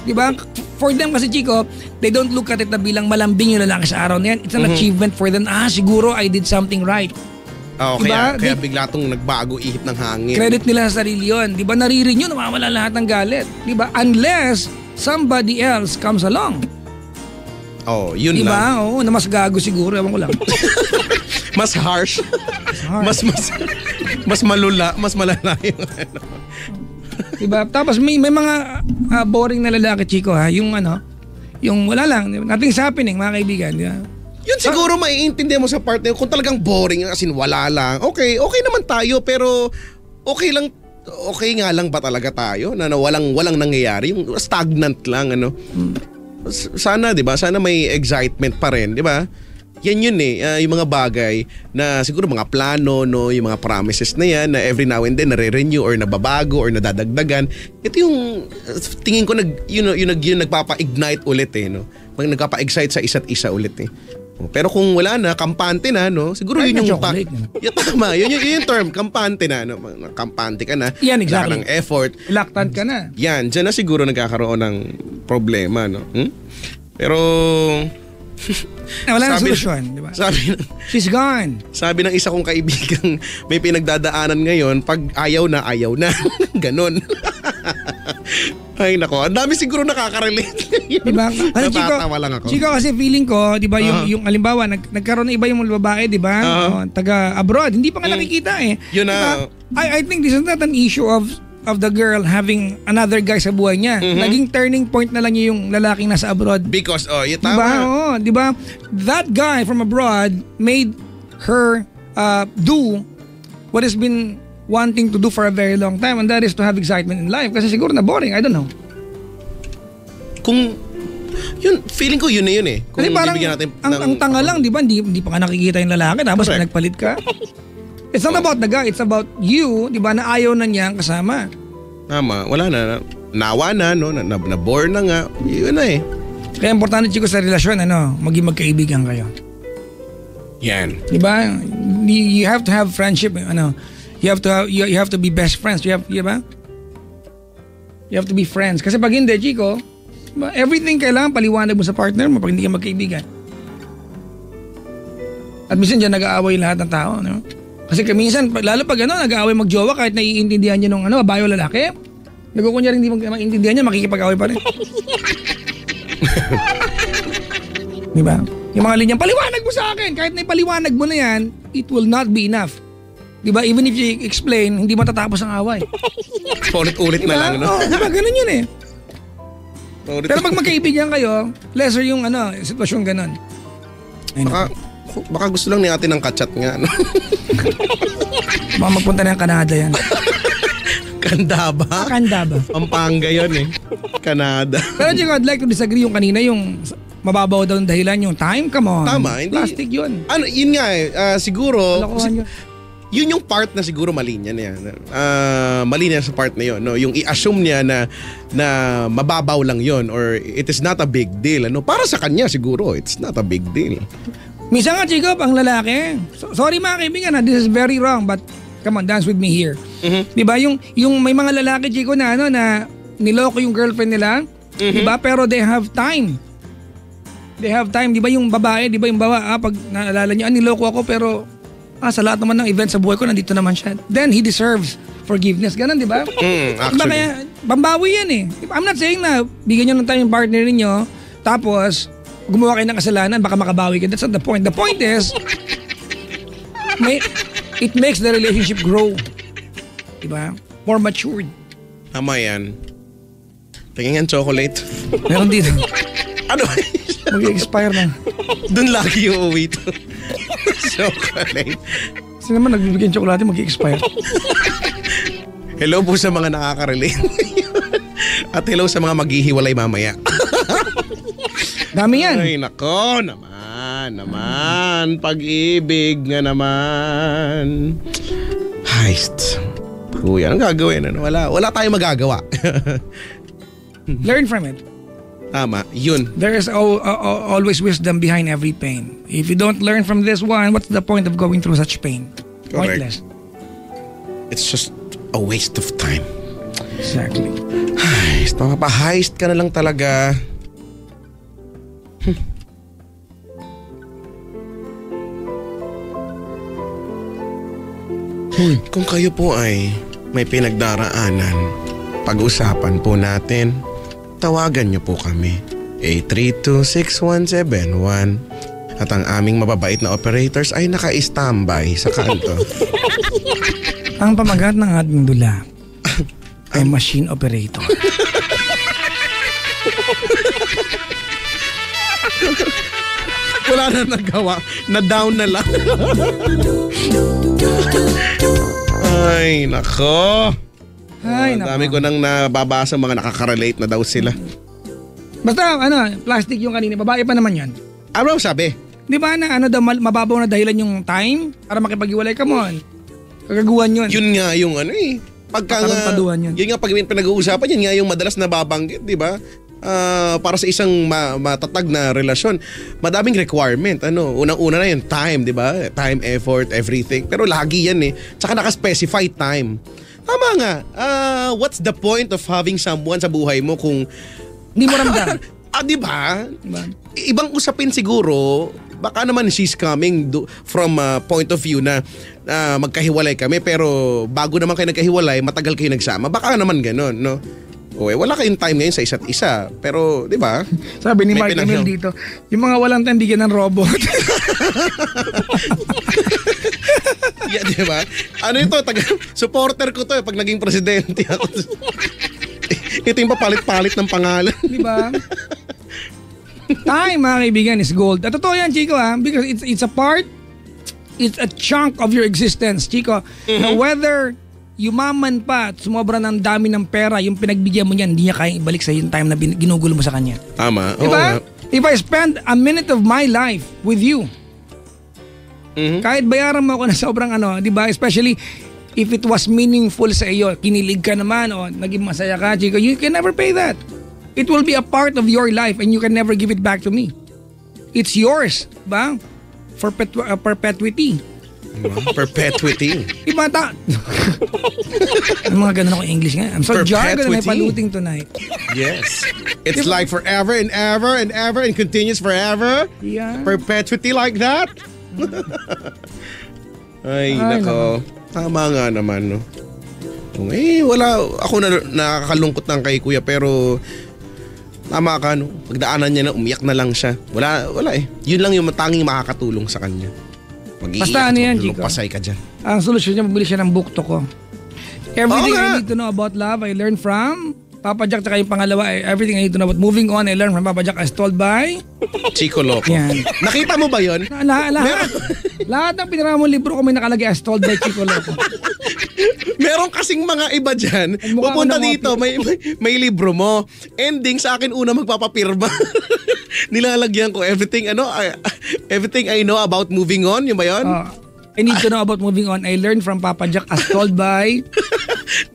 Di ba? For them kasi, Chico, they don't look at it na bilang malambing yung lalaki sa araw na yan. It's an achievement for them. Siguro I did something right. Diba? Kaya bigla tong nagbago ihip ng hangin. Credit nila sa sarili yun. Di ba naririn nyo, nawawala lahat ng galit. Di ba? Unless somebody else comes along. Yun diba? lang. Oo, na mas gago siguro. Ewan ko lang. Mas harsh. Mas malula. Mas malala yung Diba? Tapos may mga boring na lalaki, Chico, yung yung wala lang. Nothing's happening, mga kaibigan. Diba? Yun siguro maiintindihan mo sa partner kung talagang boring, as in wala lang. Okay naman tayo, pero okay lang, okay nga lang ba talaga tayo na walang nangyayari, yung stagnant lang ano. Sana 'di ba? Sana may excitement pa rin, 'di ba? Yan yun yung mga bagay na siguro mga plano, no, yung mga promises na yan na every now and then nare-renew or nababago or nadadagdagan. Ito yung tingin ko yung nagpapa-ignite ulit no. Nagpapa-excite sa isa't isa ulit Pero kung wala na, kampante na, no? Siguro yun yung tama, yun yung term, kampante na, no? Kampante ka na. Yan, exactly. Wala ka ng effort. Reluctant ka na. Yan, dyan na siguro nagkakaroon ng problema, no? Pero wala na solusyon, di ba? She's gone. Sabi ng isa kong kaibigang may pinagdadaanan ngayon, pag ayaw na. Ganon. Ay nako, ang dami siguro nakaka-relate. Diba? Kasi natatawa lang ako. Chico, kasi feeling ko, di ba, yung halimbawa, nagkaroon na iba yung babae, di ba? Taga abroad, hindi pa nga nakikita Yun na. Diba? I think this is not an issue of the girl having another guy sa buhay niya. Naging turning point na lang yung lalaking nasa abroad. Because, yung tama. Diba? Diba? That guy from abroad made her do what has been wanting to do for a very long time, and that is to have excitement in life. Kasi siguro na boring, I don't know. Kung, yun, feeling ko yun na yun Kung kasi parang, natin ang tanga lang, di ba? Hindi pa ka nakikita yung lalaki, tapos nagpalit ka. It's not about the guy, it's about you, di ba, na ayaw na niya ang kasama. Tama, wala na. Nawa na, no? Na-bore na nga. Yun na Kaya importante, Chico, sa relasyon, maging magkaibigan kayo. Yan. Di ba? You have to have friendship, you have to be best friends. You have to be friends. Kasi pag hindi, Chico, everything kailangan paliwanag mo sa partner mo pag hindi ka magkaibigan. At minsan dyan nag-aaway lahat ng tao, no? Kasi minsan, lalo pag nag-aaway magjowa kahit naiintindihan nyo nung babae o lalaki, nagkukunya rin hindi maintindihan nyo, makikipag-aaway pa rin. Di ba? Yung mga linyang, paliwanag mo sa akin! Kahit na ipaliwanag mo na yan, it will not be enough. Di ba? Even if you explain, hindi matatapos ang away. Paulit-ulit diba? na lang, no? Diba? Ganun yun Pero pag magkaibigan kayo, lesser yung sitwasyon ganun. Baka gusto lang ni ate ng kachat nga, no? Baka magpunta na yung Canada yan. Kanda ba? Kanda ba? Pampanga yun Canada. Pero Chico, I'd like to disagree yung kanina, yung mababaw daw ng dahilan yung time. Come on. Tama. Hindi, plastic yun. Yun nga siguro. Yun yung part na siguro mali niya mali niya sa part na yun, no? Yung i-assume niya na mababaw lang yun or it is not a big deal. Para sa kanya siguro, it's not a big deal. Minsan nga, Chico, ang lalaki. Sorry mga kaibigan, this is very wrong, but come on, dance with me here. Diba? Yung may mga lalaki, Chico, na niloko yung girlfriend nila. Diba? Pero they have time. Diba yung babae, diba yung pag naalala niyo, niloko ako pero sa lahat naman ng event sa buhay ko, nandito naman siya. Then he deserves forgiveness. Ganon, di ba? Actually. Diba kaya, bambawi yan I'm not saying na bigyan nyo ng time yung partner ninyo, tapos gumawa kayo ng kasalanan, baka makabawi ka. That's not the point. The point is, it makes the relationship grow. Diba? More matured. Tama yan. Tingin yan chocolate. Meron dito. Ano? Mag-expire na. Doon lagi yung uwi to. Chocolate. Kasi naman nagbibigyan chocolate, mag-expire. Hello po sa mga nakaka-relate. At hello sa mga maghihiwalay mamaya. Dami yan. Ay nako, naman. Pag-ibig nga naman. Heist. Kuya, anong gagawin? Wala tayong magagawa. Learn from it. Tama, yun. There is always wisdom behind every pain. If you don't learn from this one, what's the point of going through such pain? Correct. Pointless. It's just a waste of time. Exactly. Heist, mapapaheist ka na lang talaga. Kung kayo po ay may pinagdaraanan, pag-usapan po natin. Tawagan niyo po kami. 832-6171. At ang aming mababait na operators ay naka-standby sa kanto. Ang pamagat ng ating dula ay machine operator. Wala na nagawa. Na-down na lang. Ay, nako. Ay, Ang dami ko nang nababasa mga nakaka-relate na daw sila. Basta, plastic yung kanina. Babae pa naman yan. Ano sabi? Di ba na mababaw na dahilan yung time para makipag-iwalay ka mo? Kagaguhan yun. Yun nga yung pagka nga, Pataruntaduhan yun. yun nga pag pinag-uusapan, yun nga yung madalas nababanggit, di ba? Para sa isang matatag na relasyon, madaming requirement. Unang-una na yung time, di ba? Time, effort, everything. Pero lagi yan Tsaka naka-specify time. Tama nga. What's the point of having someone sa buhay mo kung Hindi mo ramdam. di ba? Diba? Ibang usapin siguro, baka naman she's coming from a point of view na magkahiwalay kami pero bago naman kayo nagkahiwalay, matagal kayo nagsama. Baka naman ganun, no? Wala kayong time ngayon sa isa't isa. Pero, di ba? Sabi ni Mark Emil dito, yung mga walang time, di ng robot. Yeah, di ba? Ito, supporter ko to pag naging presidente ako. Ito yung papalit-palit ng pangalan. Di ba? Time, mga kaibigan, is gold. At totoo yan, Chico, because it's a part, it's a chunk of your existence, Chico. Na whether yumaman pa at sumobra ng dami ng pera, yung pinagbigyan mo niyan, hindi niya kayang ibalik sa yung time na ginugulo mo sa kanya. Tama. Diba? If I spend a minute of my life with you, kahit bayaran mo ako na sobrang diba? Especially if it was meaningful sa iyo, kinilig ka naman o naging masaya ka, Chico, you can never pay that. It will be a part of your life and you can never give it back to me. It's yours, ba? For perpetuity. Perpetuity. Iba Ang mga ganun ako English nga. I'm so jargon na paluting tonight. Yes. It's like forever and ever and ever and continues forever. Yeah. Perpetuity like that. Ay, nako. Tama nga naman, no? Wala. Ako nakakalungkot lang kay kuya pero tama ka, no? Pagdaanan niya na, umiyak na lang siya. Wala Yun lang yung tanging makakatulong sa kanya. Basta yan, Chico. Pasay ka dyan. Ang solusyon niya, bumili siya ng book to ko. Everything I need to know about love, I learned from Papa Jack. Tsaka yung pangalawa, everything I need to know about moving on, I learned from Papa Jack as told by Chico Loco. Yan. Nakita mo ba yun? Lahat ng pinira mong libro ko may nakalagay as told by Chico Loco. Meron kasing mga iba dyan, pupunta dito, may libro mo. Ending sa akin una magpapapirma. Nilalagyan ko everything I know about moving on, yun ba yun? I need to know about moving on. I learned from Papa Jack as told by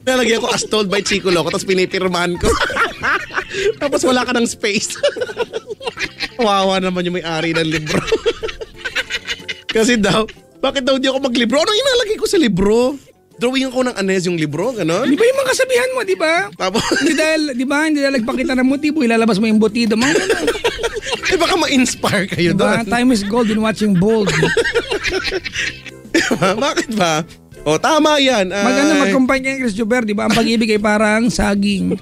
Nilalagyan ko as told by Chico Loco, tapos pinipirmahan ko. Tapos wala ka ng space. Wawa naman yung may-ari ng libro. Kasi bakit daw di ako maglibro? Ano inalagay ko sa libro? Drawing ako ng Anes yung libro, gano'n? Di ba yung mga kasabihan mo, di ba? Tapos, hindi dahil nagpakita ng motibo, ilalabas mo yung botido. Mga gano'n. Baka ma-inspire kayo diba? doon. Time is gold in watching bold. Bakit ba? Tama yan. Mag-combine kayo, Chris Jober, di ba? Ang pag-ibig ay parang saging.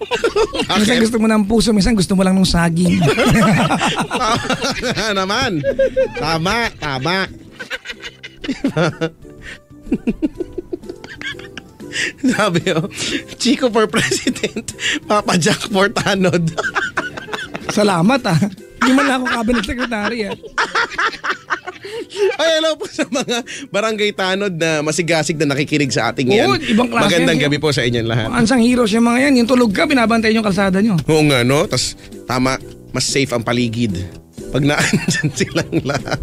Minsan gusto mo ng puso, minsan gusto mo lang ng saging. Tama naman. Tama. Sabi Chico for President, Papa Jack for Tanod. Salamat Hindi man lang ako cabinet secretary Ay, hello po sa mga barangay Tanod na masigasig na nakikinig sa ating yan. Ibang klase. Magandang gabi po sa inyong lahat. Ansang heroes yung mga yan. Yung tulog ka, binabantay yung kalsada nyo. Oo nga, no? Tapos, tama, mas safe ang paligid. Pag naandyan silang lahat.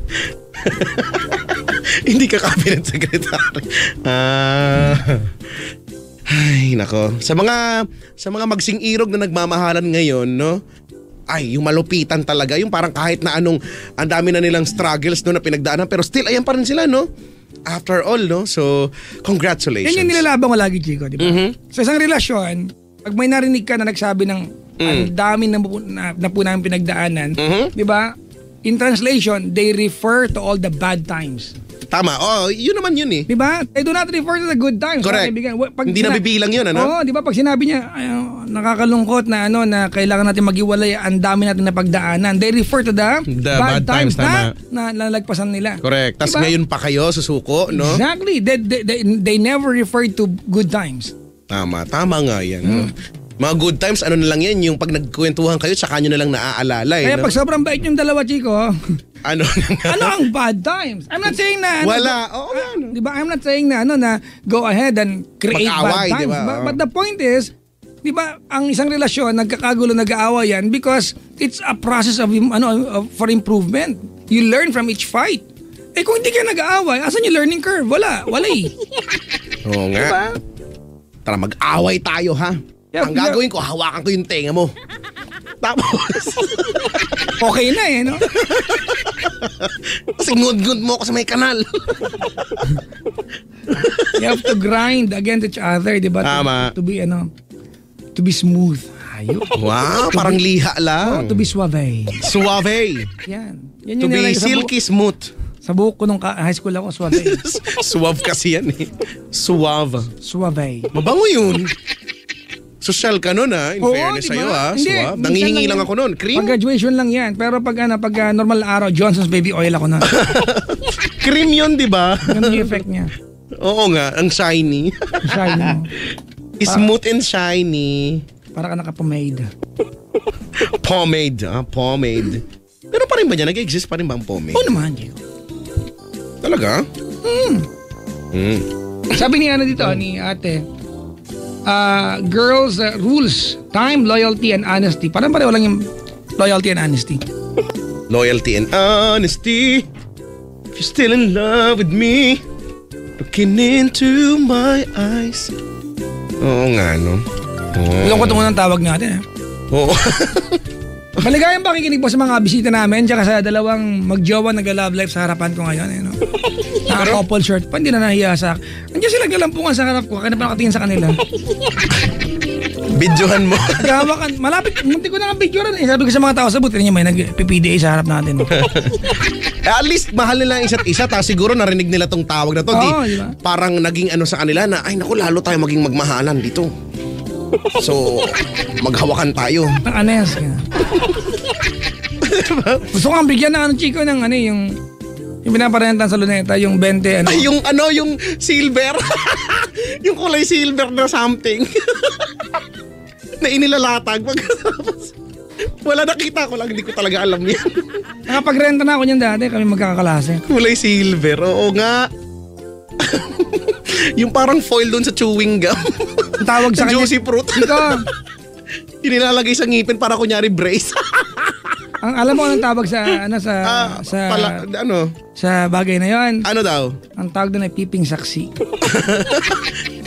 Hindi ka cabinet secretary. Ay, nako. Sa mga magsing irog na nagmamahalan ngayon, no? Ay, yung malupitan talaga. Yung parang kahit na ang dami na nilang struggles, no, na pinagdaanan. Pero still, ayan pa rin sila, no? After all, no? So, congratulations. Yan yung nilalaban ko lagi, Chico, di ba? Sa isang relasyon, pag may narinig ka na nagsabi ng ang dami na po namin pinagdaanan, di ba? In translation, they refer to all the bad times. Tama. Yun naman yun eh. Di ba? They do not refer to the good times. Correct. Hindi nabibilang yun, ano? Oo, di ba? Pag sinabi niya, nakakalungkot na na kailangan natin maghiwalay, ang dami natin na pagdaanan. They refer to the bad times na nalagpasan nila. Correct. Tapos ngayon pa kayo susuko, no? Exactly. They never refer to good times. Tama nga yan. Mga good times, ano na lang yan, yung pag nagkwentuhan kayo, saka nyo na lang naaalala. Kaya pag sobrang bait yung dalawa, Chico, Ano? Ano ang bad times? I'm not saying na Wala. Oo, ano. Di ba? I'm not saying na na go ahead and create Mag-away, bad times. di ba? But the point is, di ba, ang isang relasyon nagkakagulo, nag-aaway yan because it's a process of for improvement. You learn from each fight. Eh kung hindi ka nag-aaway, asan yung learning curve? Wala eh. Oo nga. Diba? Tara, mag-away tayo ha. Yeah, Ang gagawin ko, hawakan ko yung tenga mo. Tapos, Okay na no? kasi ngud-ngud mo ako sa may kanal. You have to grind against each other, di ba? Tama. To be, to be smooth. Ayun. Wow, parang liha lang. To be suave. Suave. Yan. Yan To yung be nilagay silky smooth. Sa buhok ko nung high school ako, suave. Suave kasi yan eh. Suave. Suave. Mabango yun. Social ka nun ha. In Oo, fairness diba? sa'yo ha. Hindi, Suave. minsan Nangihingi lang lang yan. ako nun. Cream? Pag graduation lang yan. Pero pag normal araw, Johnson's baby oil ako na. Cream yun, di ba? Ganun yung effect niya. Oo nga, ang shiny. Shiny mo. Smooth and shiny. Para ka nakapomade. Pomade. Pomade. Pero pa rin ba niya? Nag-exist pa rin ba ang pomade? Oo naman, Diego. Talaga? Sabi ni dito, ni ate, girls rules, time, loyalty, and honesty. Parang pareho lang yung loyalty and honesty. Loyalty and honesty. If you're still in love with me, looking into my eyes. Oo nga, no? Lungkot mo ng tawag natin. Oo. Maligayang pakikinig po sa mga bisita namin tsaka sa dalawang magjowa nag-love life sa harapan ko ngayon. Naka-couple shirt pa, hindi na nahiya sa akin. Andiyan sila galampungan sa harap ko, kaya na pa nakatingin sa kanila. Videohan mo. Gawakan, malapit, munti ko na nga video rin. Sabi ko sa mga tao, sabutin niyo may nag-PPDA sa harap natin. At least mahal nila ang isa't isa, tapos siguro narinig nila tong tawag na to. Oo, diba? Parang naging sa kanila na, ay naku, lalo tayo maging magmahalan dito. So, maghawakan tayo. Ang anes. Gusto ko ang bigyan ng Chico ng yung pinaparentan sa luneta, yung 20 Ay, yung silver. Yung kulay silver na something. Na inilalatag. Wala, nakita ko lang, hindi ko talaga alam yan. Nakapagrenta na ako niyan dati, kami magkakaklase. Kulay silver, oo nga. Yung parang foil doon sa chewing gum. Ang tawag sa kanya, Juicy fruit. Chico, Inilalagay sa ngipin para kunyari brace. ang alam mo anong tawag sa sa bagay na 'yon? Ano daw? Ang tawag doon ay peeping saksi.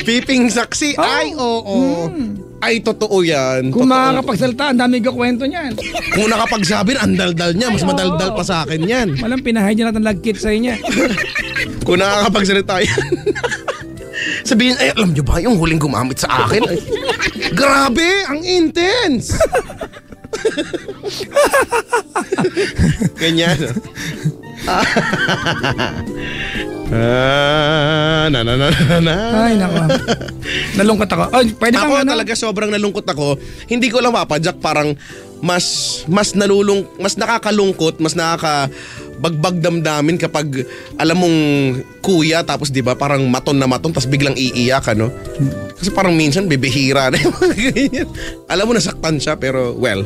Peeping saksi? Oh. Ay, oo. Ay, totoo yan. Kung Totoo. makakapagsalita, ang dami ko kwento niyan. Kung nakapagsabi, ang daldal niya. Mas madaldal pa sa akin yan. Walang pinahay niya natin lagkit sa inyo. Kung nakakapagsalita yan. Sabihin, ay, alam niyo ba yung huling gumamit sa akin? Ay, grabe, ang intense. Ganyan. Ay, nako. Nalungkot ako. Ay, pwede Ako bang talaga sobrang nalungkot ako. Hindi ko lang mapadyak, parang mas nakakalungkot, mas nakakabagbag damdamin kapag alam mong kuya tapos 'di ba parang maton na maton tapos biglang iiyak Kasi parang minsan bibihira na yung mga ganyan. Alam mo nasaktan siya pero well,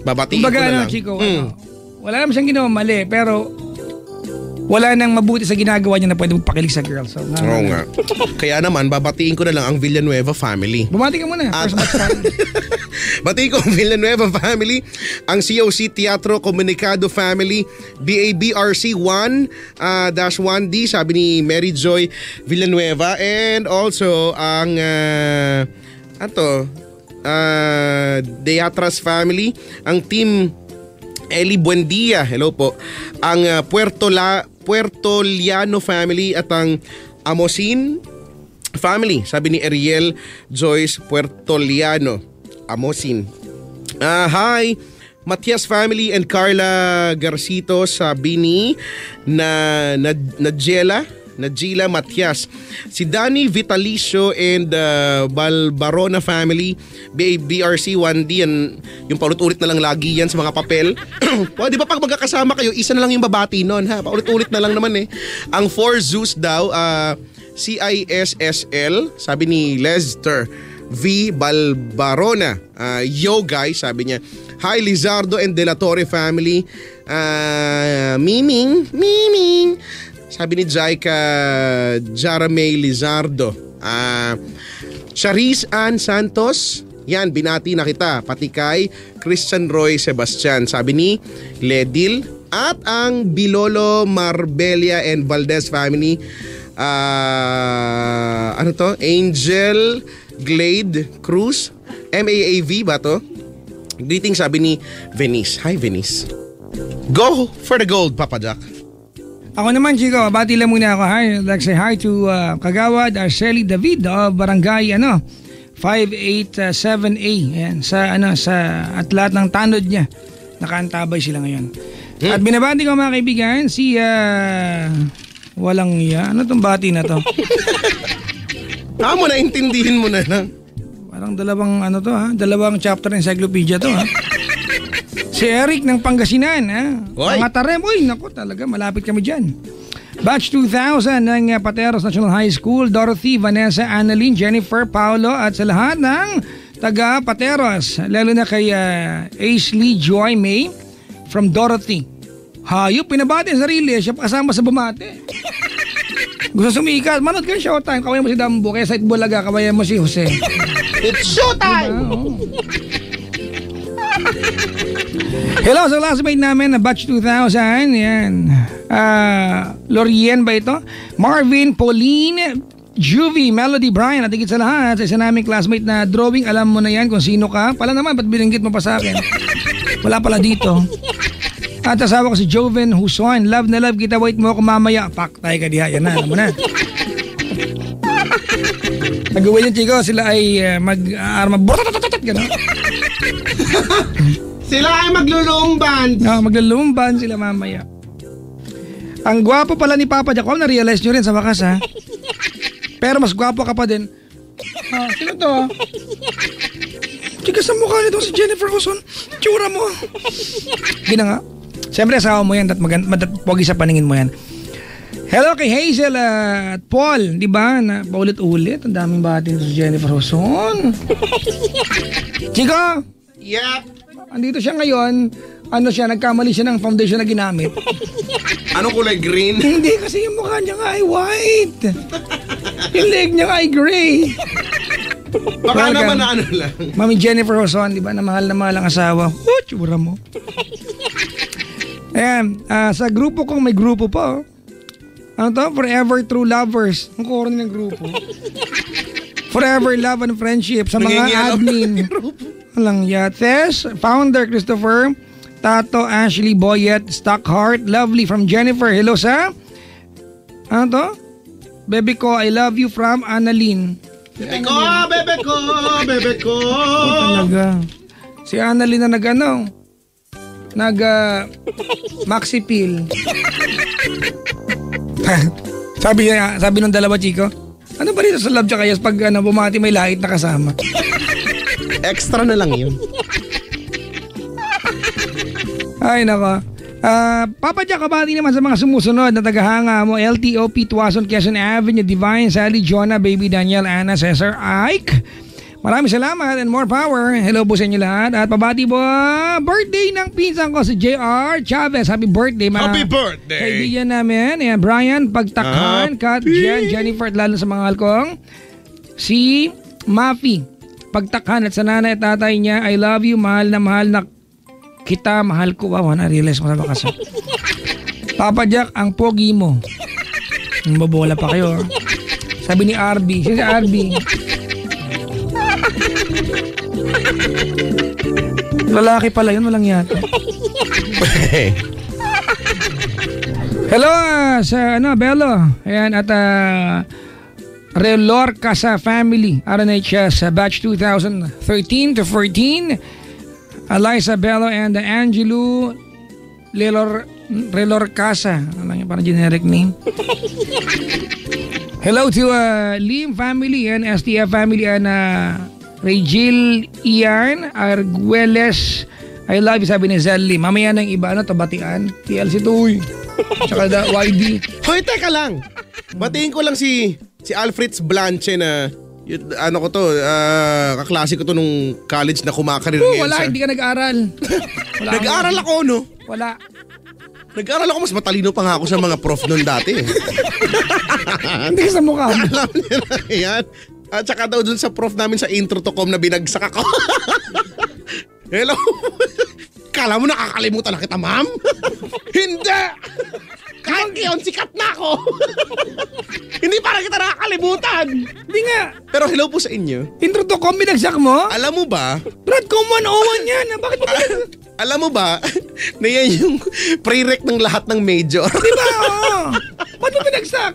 babatiin ko Kumbaga, na lang. Chico, wala naman siyang ginawa mali, pero wala nang mabuti sa ginagawa niya na pwede magpakilig sa girl. So, Oo nga. Kaya naman, babatiin ko na lang ang Villanueva family. Bumati ka muna. First batch tayo. Batiin ko ang Villanueva family, ang COC Teatro Comunicado family, BABRC 1-1D, sabi ni Mary Joy Villanueva, and also ang Deatras family, ang team Eli Buendia, hello po, ang Puertoliano family at ang Amosin family, sabi ni Ariel Joyce Puertoliano, Amosin. Hi, Matias family and Carla Garcito, sabi ni Najela Matias. Si Danny Vitalicio and Balbarona family, BRC 1D, yung paulit-ulit na lang lagi yan sa mga papel. Well, di ba pag magkakasama kayo, isa na lang yung babati nun, ha? Paulit-ulit na lang naman eh. Ang Four Zeus daw, CISSL, sabi ni Lester V. Balbarona. Yo guys, sabi niya. Hi Lizardo and De La Torre family. Miming. Sabi ni Jaika Jaramay Lizardo. Charis Ann Santos. Yan, binati na kita. Pati kay Christian Roy Sebastian. Sabi ni Ledil. At ang Bilolo Marbella and Valdez family. Ano to? Angel Glade Cruz. MAAV ba to? Greetings sabi ni Venice. Hi Venice. Go for the gold, Papa Jack. Ako naman, Chico, bati lang muna ako. Hi, I'd like to say hi to Kagawad Arceli David of Barangay 587A. Ayan, sa at lahat ng tanod niya. Nakaantabay sila ngayon. At binabati ko mga kaibigan si walang iya. Ano tong bati na to? Mo na intindihin mo na lang. Parang dalawang chapter ng encyclopedia to ha. Si Eric ng Pangasinan ha. Mga tarem, naku talaga malapit kami dyan. Batch 2000 ng Pateros National High School, Dorothy, Vanessa, Annalyn, Jennifer, Paolo at sa lahat ng taga Pateros. Lalo na kay Ashley Joy May from Dorothy. Hayop, pinabati ang sarili, siya pa kasama sa bumate. Gusto sumikat, manood ka Showtime, kawayan mo si Dambo, kaya sa Itbulaga, kawayan mo si Jose. It's Showtime! Hello sa classmate namin na batch 2000. Yan. Lorien ba ito? Marvin, Pauline, Juvie, Melody, Brian at higit sa lahat sa isa naming classmate na drawing. Alam mo na yan kung sino ka. Pala naman, ba't binanggit mo pa sa akin? Wala pala dito. At asawa ko si Joven Huson. Love na love kita, wait mo ako mamaya. Paktay ka diha. Yan na, alam mo na. Nag-uwi yung Chico, sila ay mag-arma. Gano'n. Sila ay maglulumban. Maglulumban sila mamaya. Ang gwapo pala ni Papa Jacob, na-realize nyo rin sa wakas ha. Pero mas gwapo ka pa din. Sino to? Chica sa mukha nito si Jennifer Huson. Tsura mo. Gina nga. Siyempre asawa mo yan at pogi sa paningin mo yan. Hello kay Hazel at Paul. Di ba? Paulit-ulit. Ang daming bati nito si Jennifer Huson. Chico! Yep. Andito siya ngayon. Nagkamali siya ng foundation na ginamit. Anong kulay green? Hindi kasi yung mukha niya nga ay white. Yung leg niya nga ay gray. Baka naman na lang. Mami Jennifer Huson, di ba? Na mahal ang asawa. Tsura mo. Ayan, sa grupo kong may grupo pa. Ano to? Forever True Lovers. Ang koro ng grupo. Forever Love and Friendship sa mga admin. Walang Yates, Founder Christopher, Tato, Ashley, Boyet, Stockheart, Lovely from Jennifer. Hello sa? Ano to? Bebe ko, I love you from Annalyn. Bebe ko. Talaga. Si Annalyn na Maxi Pill. sabi nung dalawa, Chico, ano ba dito sa love tsaka yes pag bumati may lahit na kasama? Extra na lang yun. Ay nako. Papa Jack, kabati naman sa mga sumusunod na tagahanga mo. LTOP, Tuason, Quezon Avenue, Divine, Sally, Jonah, Baby Daniel, Anna, Cesar, Ike. Maraming salamat and more power. Hello po sa inyo lahat. At pabati po, birthday ng pinsan ko si JR Chavez. Happy birthday, mga Happy birthday. kaibigan namin. Ayan, Brian, Pagtakhan, Kat, Jen, Jennifer, at lalo sa mga halkong. Si Mafi, Pagtakhan, at sa nanay at tatay niya. I love you, mahal na kita, mahal ko. Wow, na-realize ko sa bakas. Papa Jack, ang pogi mo. Mabola pa kayo. Sabi ni RB. Siya si RB. Lalaki pala yun, walang yata. Hello sa Bello. Ayan, at Relor Casa Family, RNHS batch 2013 to 14. Eliza Bello and Angelo Relor Casa. Alam niyo, parang generic name. Hello to Lim family and STF family and Regil Ian Arguelles. I love you, sabi ni Zelly. Mamaya ng iba, tabatian. TLC Tuy. Tsaka YD. Hoy, teka lang. Batiin ko lang si Alfred Blanche na Ano ko to, kaklase ko to nung college na kumakarir ngayon. Wala, hindi ka nag-aral. Wala Nag-aaral ako, no? Wala. Nag-aaral ako, mas matalino pa nga ako sa mga prof noon dati. Hindi ka sa mukha mo. Alam niyo na yan. At saka daw dun sa prof namin sa intro to com na binagsak ako. Hello? Kala mo nakakalimutan na kita, ma'am? Hindi! Kahit ngayon, sikat na ako. Hindi para kita nakakalimutan. Hindi nga. Pero hello po sa inyo. Intro to com, binagsak mo? Alam mo ba? Brad, com 101 yan. Bakit mo Alam mo ba na yan yung prereq ng lahat ng major? Diba? Oo. Ba't mo binagsak?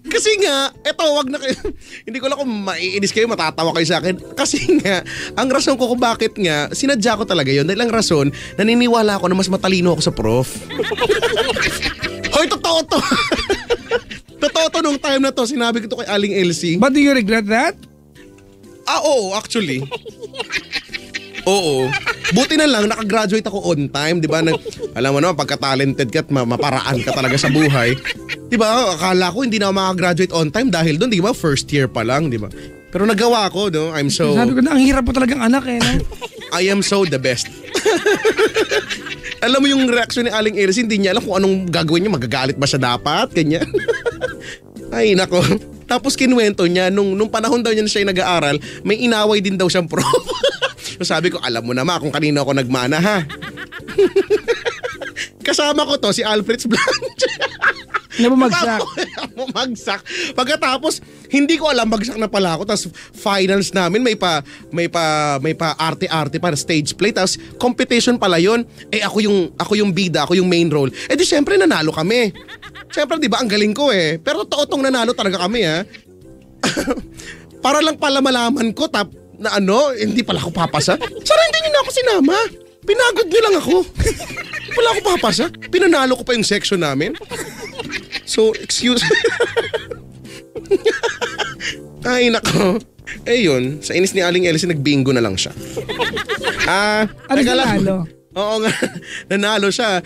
Kasi nga, eto, wag na kayo. Hindi ko lang kung maiinis kayo, matatawa kayo sa akin. Kasi nga, ang rason ko kung bakit nga, sinadya ko talaga yun. Dahil ang rason, naniniwala ako na mas matalino ako sa prof. Hoy, totoo to. Totoo to nung time na to. Sinabi ko to kay Aling Elsie. But do you regret that? Oo, actually. Oo. Buti na lang, nakagraduate ako on time, di ba? Alam mo naman, pagka-talented ka at maparaan ka talaga sa buhay. Di ba? Akala ko hindi na ako makagraduate on time dahil doon, di ba? First year pa lang, di ba? Pero nagawa ko, no? I'm so... Sabi ko na, ang hirap po talagang anak eh, no? I am so the best. Alam mo yung reaksyon ni Aling Elsie, hindi niya alam kung anong gagawin niya. Magagalit ba siya dapat? Ganyan. Ay, nako. Tapos kinuwento niya, nung panahon daw niya na siya nag-aaral, may inaway din daw siyang prof. So sabi ko, alam mo naman kung kanino ako nagmana, ha? Kasama ko to, si Alfred Blanche. Na bumagsak. Bumagsak. Pagkatapos, hindi ko alam, bagsak na pala ako. Tapos finals namin, may pa arte-arte para stage play. Tapos competition pala yun. Eh ako yung bida, ako yung main role. Eh di syempre nanalo kami. Syempre di ba, ang galing ko eh. Pero totoo tong nanalo talaga kami, ha. Para lang pala malaman ko, na hindi pala ako papasa. Sara, hindi nyo na ako sinama. Pinagod nyo lang ako. Wala ako papasa. Pinanalo ko pa yung section namin. So, excuse. Ay, nako. Eh yun, sa inis ni Aling Elsie, nag-bingo na lang siya. Ano nanalo? Oo nga, nanalo siya.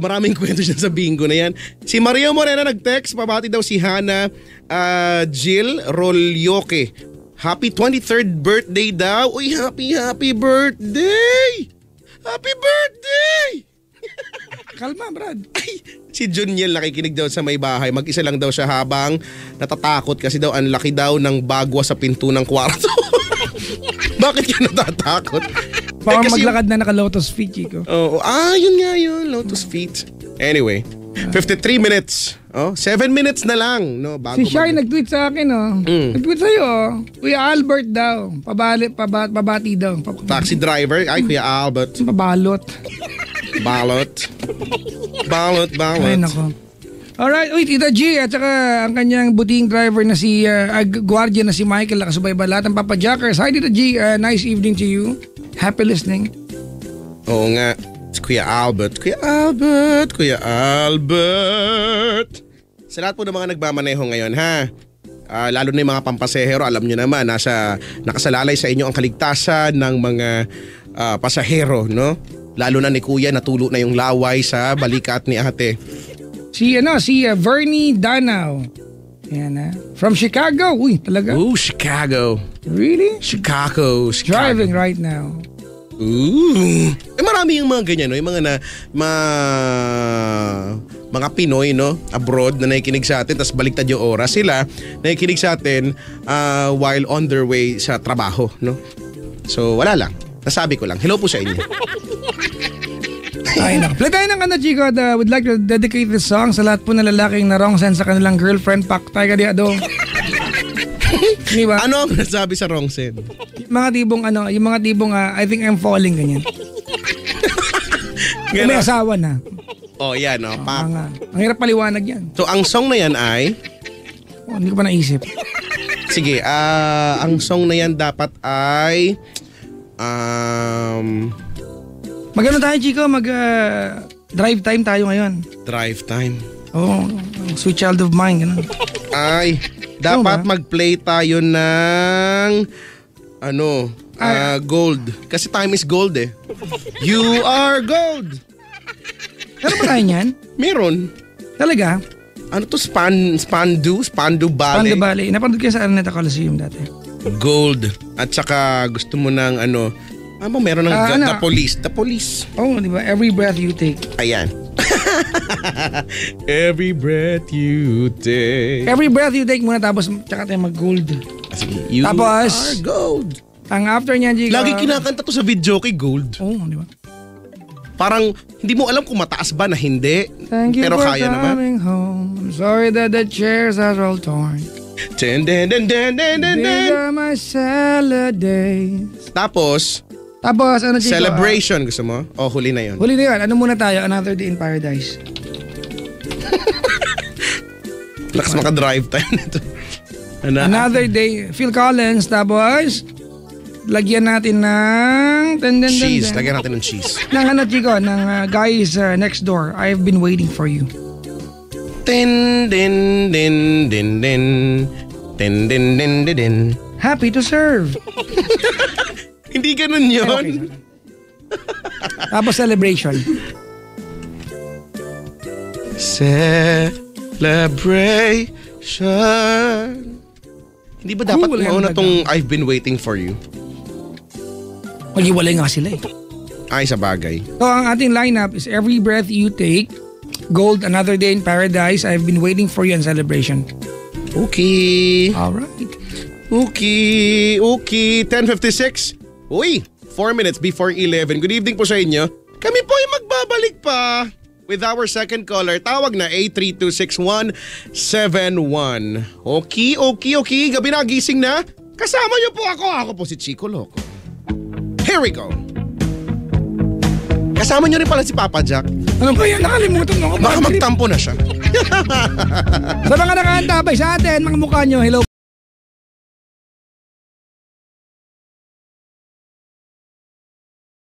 Maraming kwento siya sa bingo na yan. Si Mario Morena nag-text, pabati daw si Hannah Jill Rolyoke. Happy 23rd birthday daw. Uy, happy birthday! Happy birthday! Kalma, Brad. Ay, si Juniel nakikinig daw sa may bahay. Mag-isa lang daw siya habang natatakot kasi daw ang laki daw ng bagwa sa pinto ng kwarto. Bakit ka natatakot? Baka maglakad na naka-lotus feet, Chico. Oo. Yun nga yun. Lotus feet. Anyway, 53 minutes. 7 minutes na lang. No, bago si Shai nag-tweet sa akin, Nag-tweet sa'yo, Kuya Albert daw. Pabati daw. Taxi driver. Ay, Kuya Albert. Pabalot. Balot. Ay, nako. Alright, Tita G at saka ang kanyang buting driver na si guardia na si Michael nakasubay ba lahat ng Papa Jackers. Hi Tita G, nice evening to you. Happy listening. Oo nga. Kuya Albert. Sa lahat po ng mga nagmamaneho ngayon, ha? Lalo na yung mga pampasahero, alam nyo naman, nakasalalay sa inyo ang kaligtasan ng mga pasahero, no? Lalo na ni Kuya, natulo na yung laway sa balikat ni ate. Si Vernie Danao. Yan, from Chicago. Uy, talaga? Ooh, Chicago. Really? Chicago. Driving right now. Ooh. Marami yung mga ganyan, no? Yung mga mga Pinoy, no? Abroad na nakikinig sa atin, tapos baliktad yung oras. Sila nakikinig sa atin while on their way sa trabaho, no? So, wala lang. Nasabi ko lang. Hello po sa inyo. Ay, naku. Play tayo ng Chico. Would like to dedicate this song sa lahat po na lalaking na wrong sense sa kanilang girlfriend. Paktay ka diado. Diba? Ano ang nasabi sa wrong sense? Yung mga tibong I think I'm falling, ganyan. May asawa na. Yan, no? Ang hirap paliwanag yan. So, ang song na yan ay? Hindi ko pa naisip. Sige, ang song na yan dapat ay Magano tayo, Chico? Drive time tayo ngayon. Drive time. Sweet child of mine, gano'n. Ay, dapat mag-play tayo ng gold. Kasi time is gold eh. You are gold. Meron ba tayo niyan? Meron. Talaga? Ano to? Spandu Ballet? Panda Ballet. Napanood kayo sa Araneta Coliseum dati. Gold. At saka gusto mo ng ano meron ng The Police. The Police. Oh, di ba? Every breath you take. Ayan. Every breath you take. Every breath you take muna tapos tsaka tayo mag-gold. Sige, you Tapos, are gold. Ang after niya, Chico. Lagi kinakanta to sa video kay Gold. Oo, di ba? Parang hindi mo alam kung mataas ba na hindi. Thank you pero for kaya naman. coming home. I'm sorry that the chairs are all torn. Den, den, den, den, den, den, These den. are my salad days. Tapos, Ano, Chico? celebration gusto mo? O, huli na yun. Huli na yun. Ano muna tayo? Another Day in Paradise. Lakas maka-drive time nito. Another Day. Phil Collins. Tapos, lagyan natin ng... Cheese. Lagyan natin ng cheese. Ng Chico? Ng Guys Next Door. I've been waiting for you. Din, din, din, din, din. Din, din, din, din, din. Happy to serve. Hindi ganun yun. Okay. Tapos celebration. Celebration. Hindi ba dapat Cool, mauna yan, tong I've been waiting for you? Mag-iwalay nga sila eh. Ay, sa bagay. So ang ating lineup is Every Breath You Take, Gold, Another Day in Paradise, I've Been Waiting for You, and Celebration. Okay. Alright. Okay. 10:56. Uy, 4 minutes before 11. Good evening po sa inyo. Kami po ay magbabalik pa with our second caller. Tawag na 8326171. Okay. Gabi na, gising na. Kasama niyo po ako. Ako po si Chico Loco. Here we go. Kasama niyo rin pala si Papa Jack. Ano ba yan? Nakalimutan mo ako. Baka magtampo na siya. Sa mga nakaantabay sa atin, mga mukha nyo, hello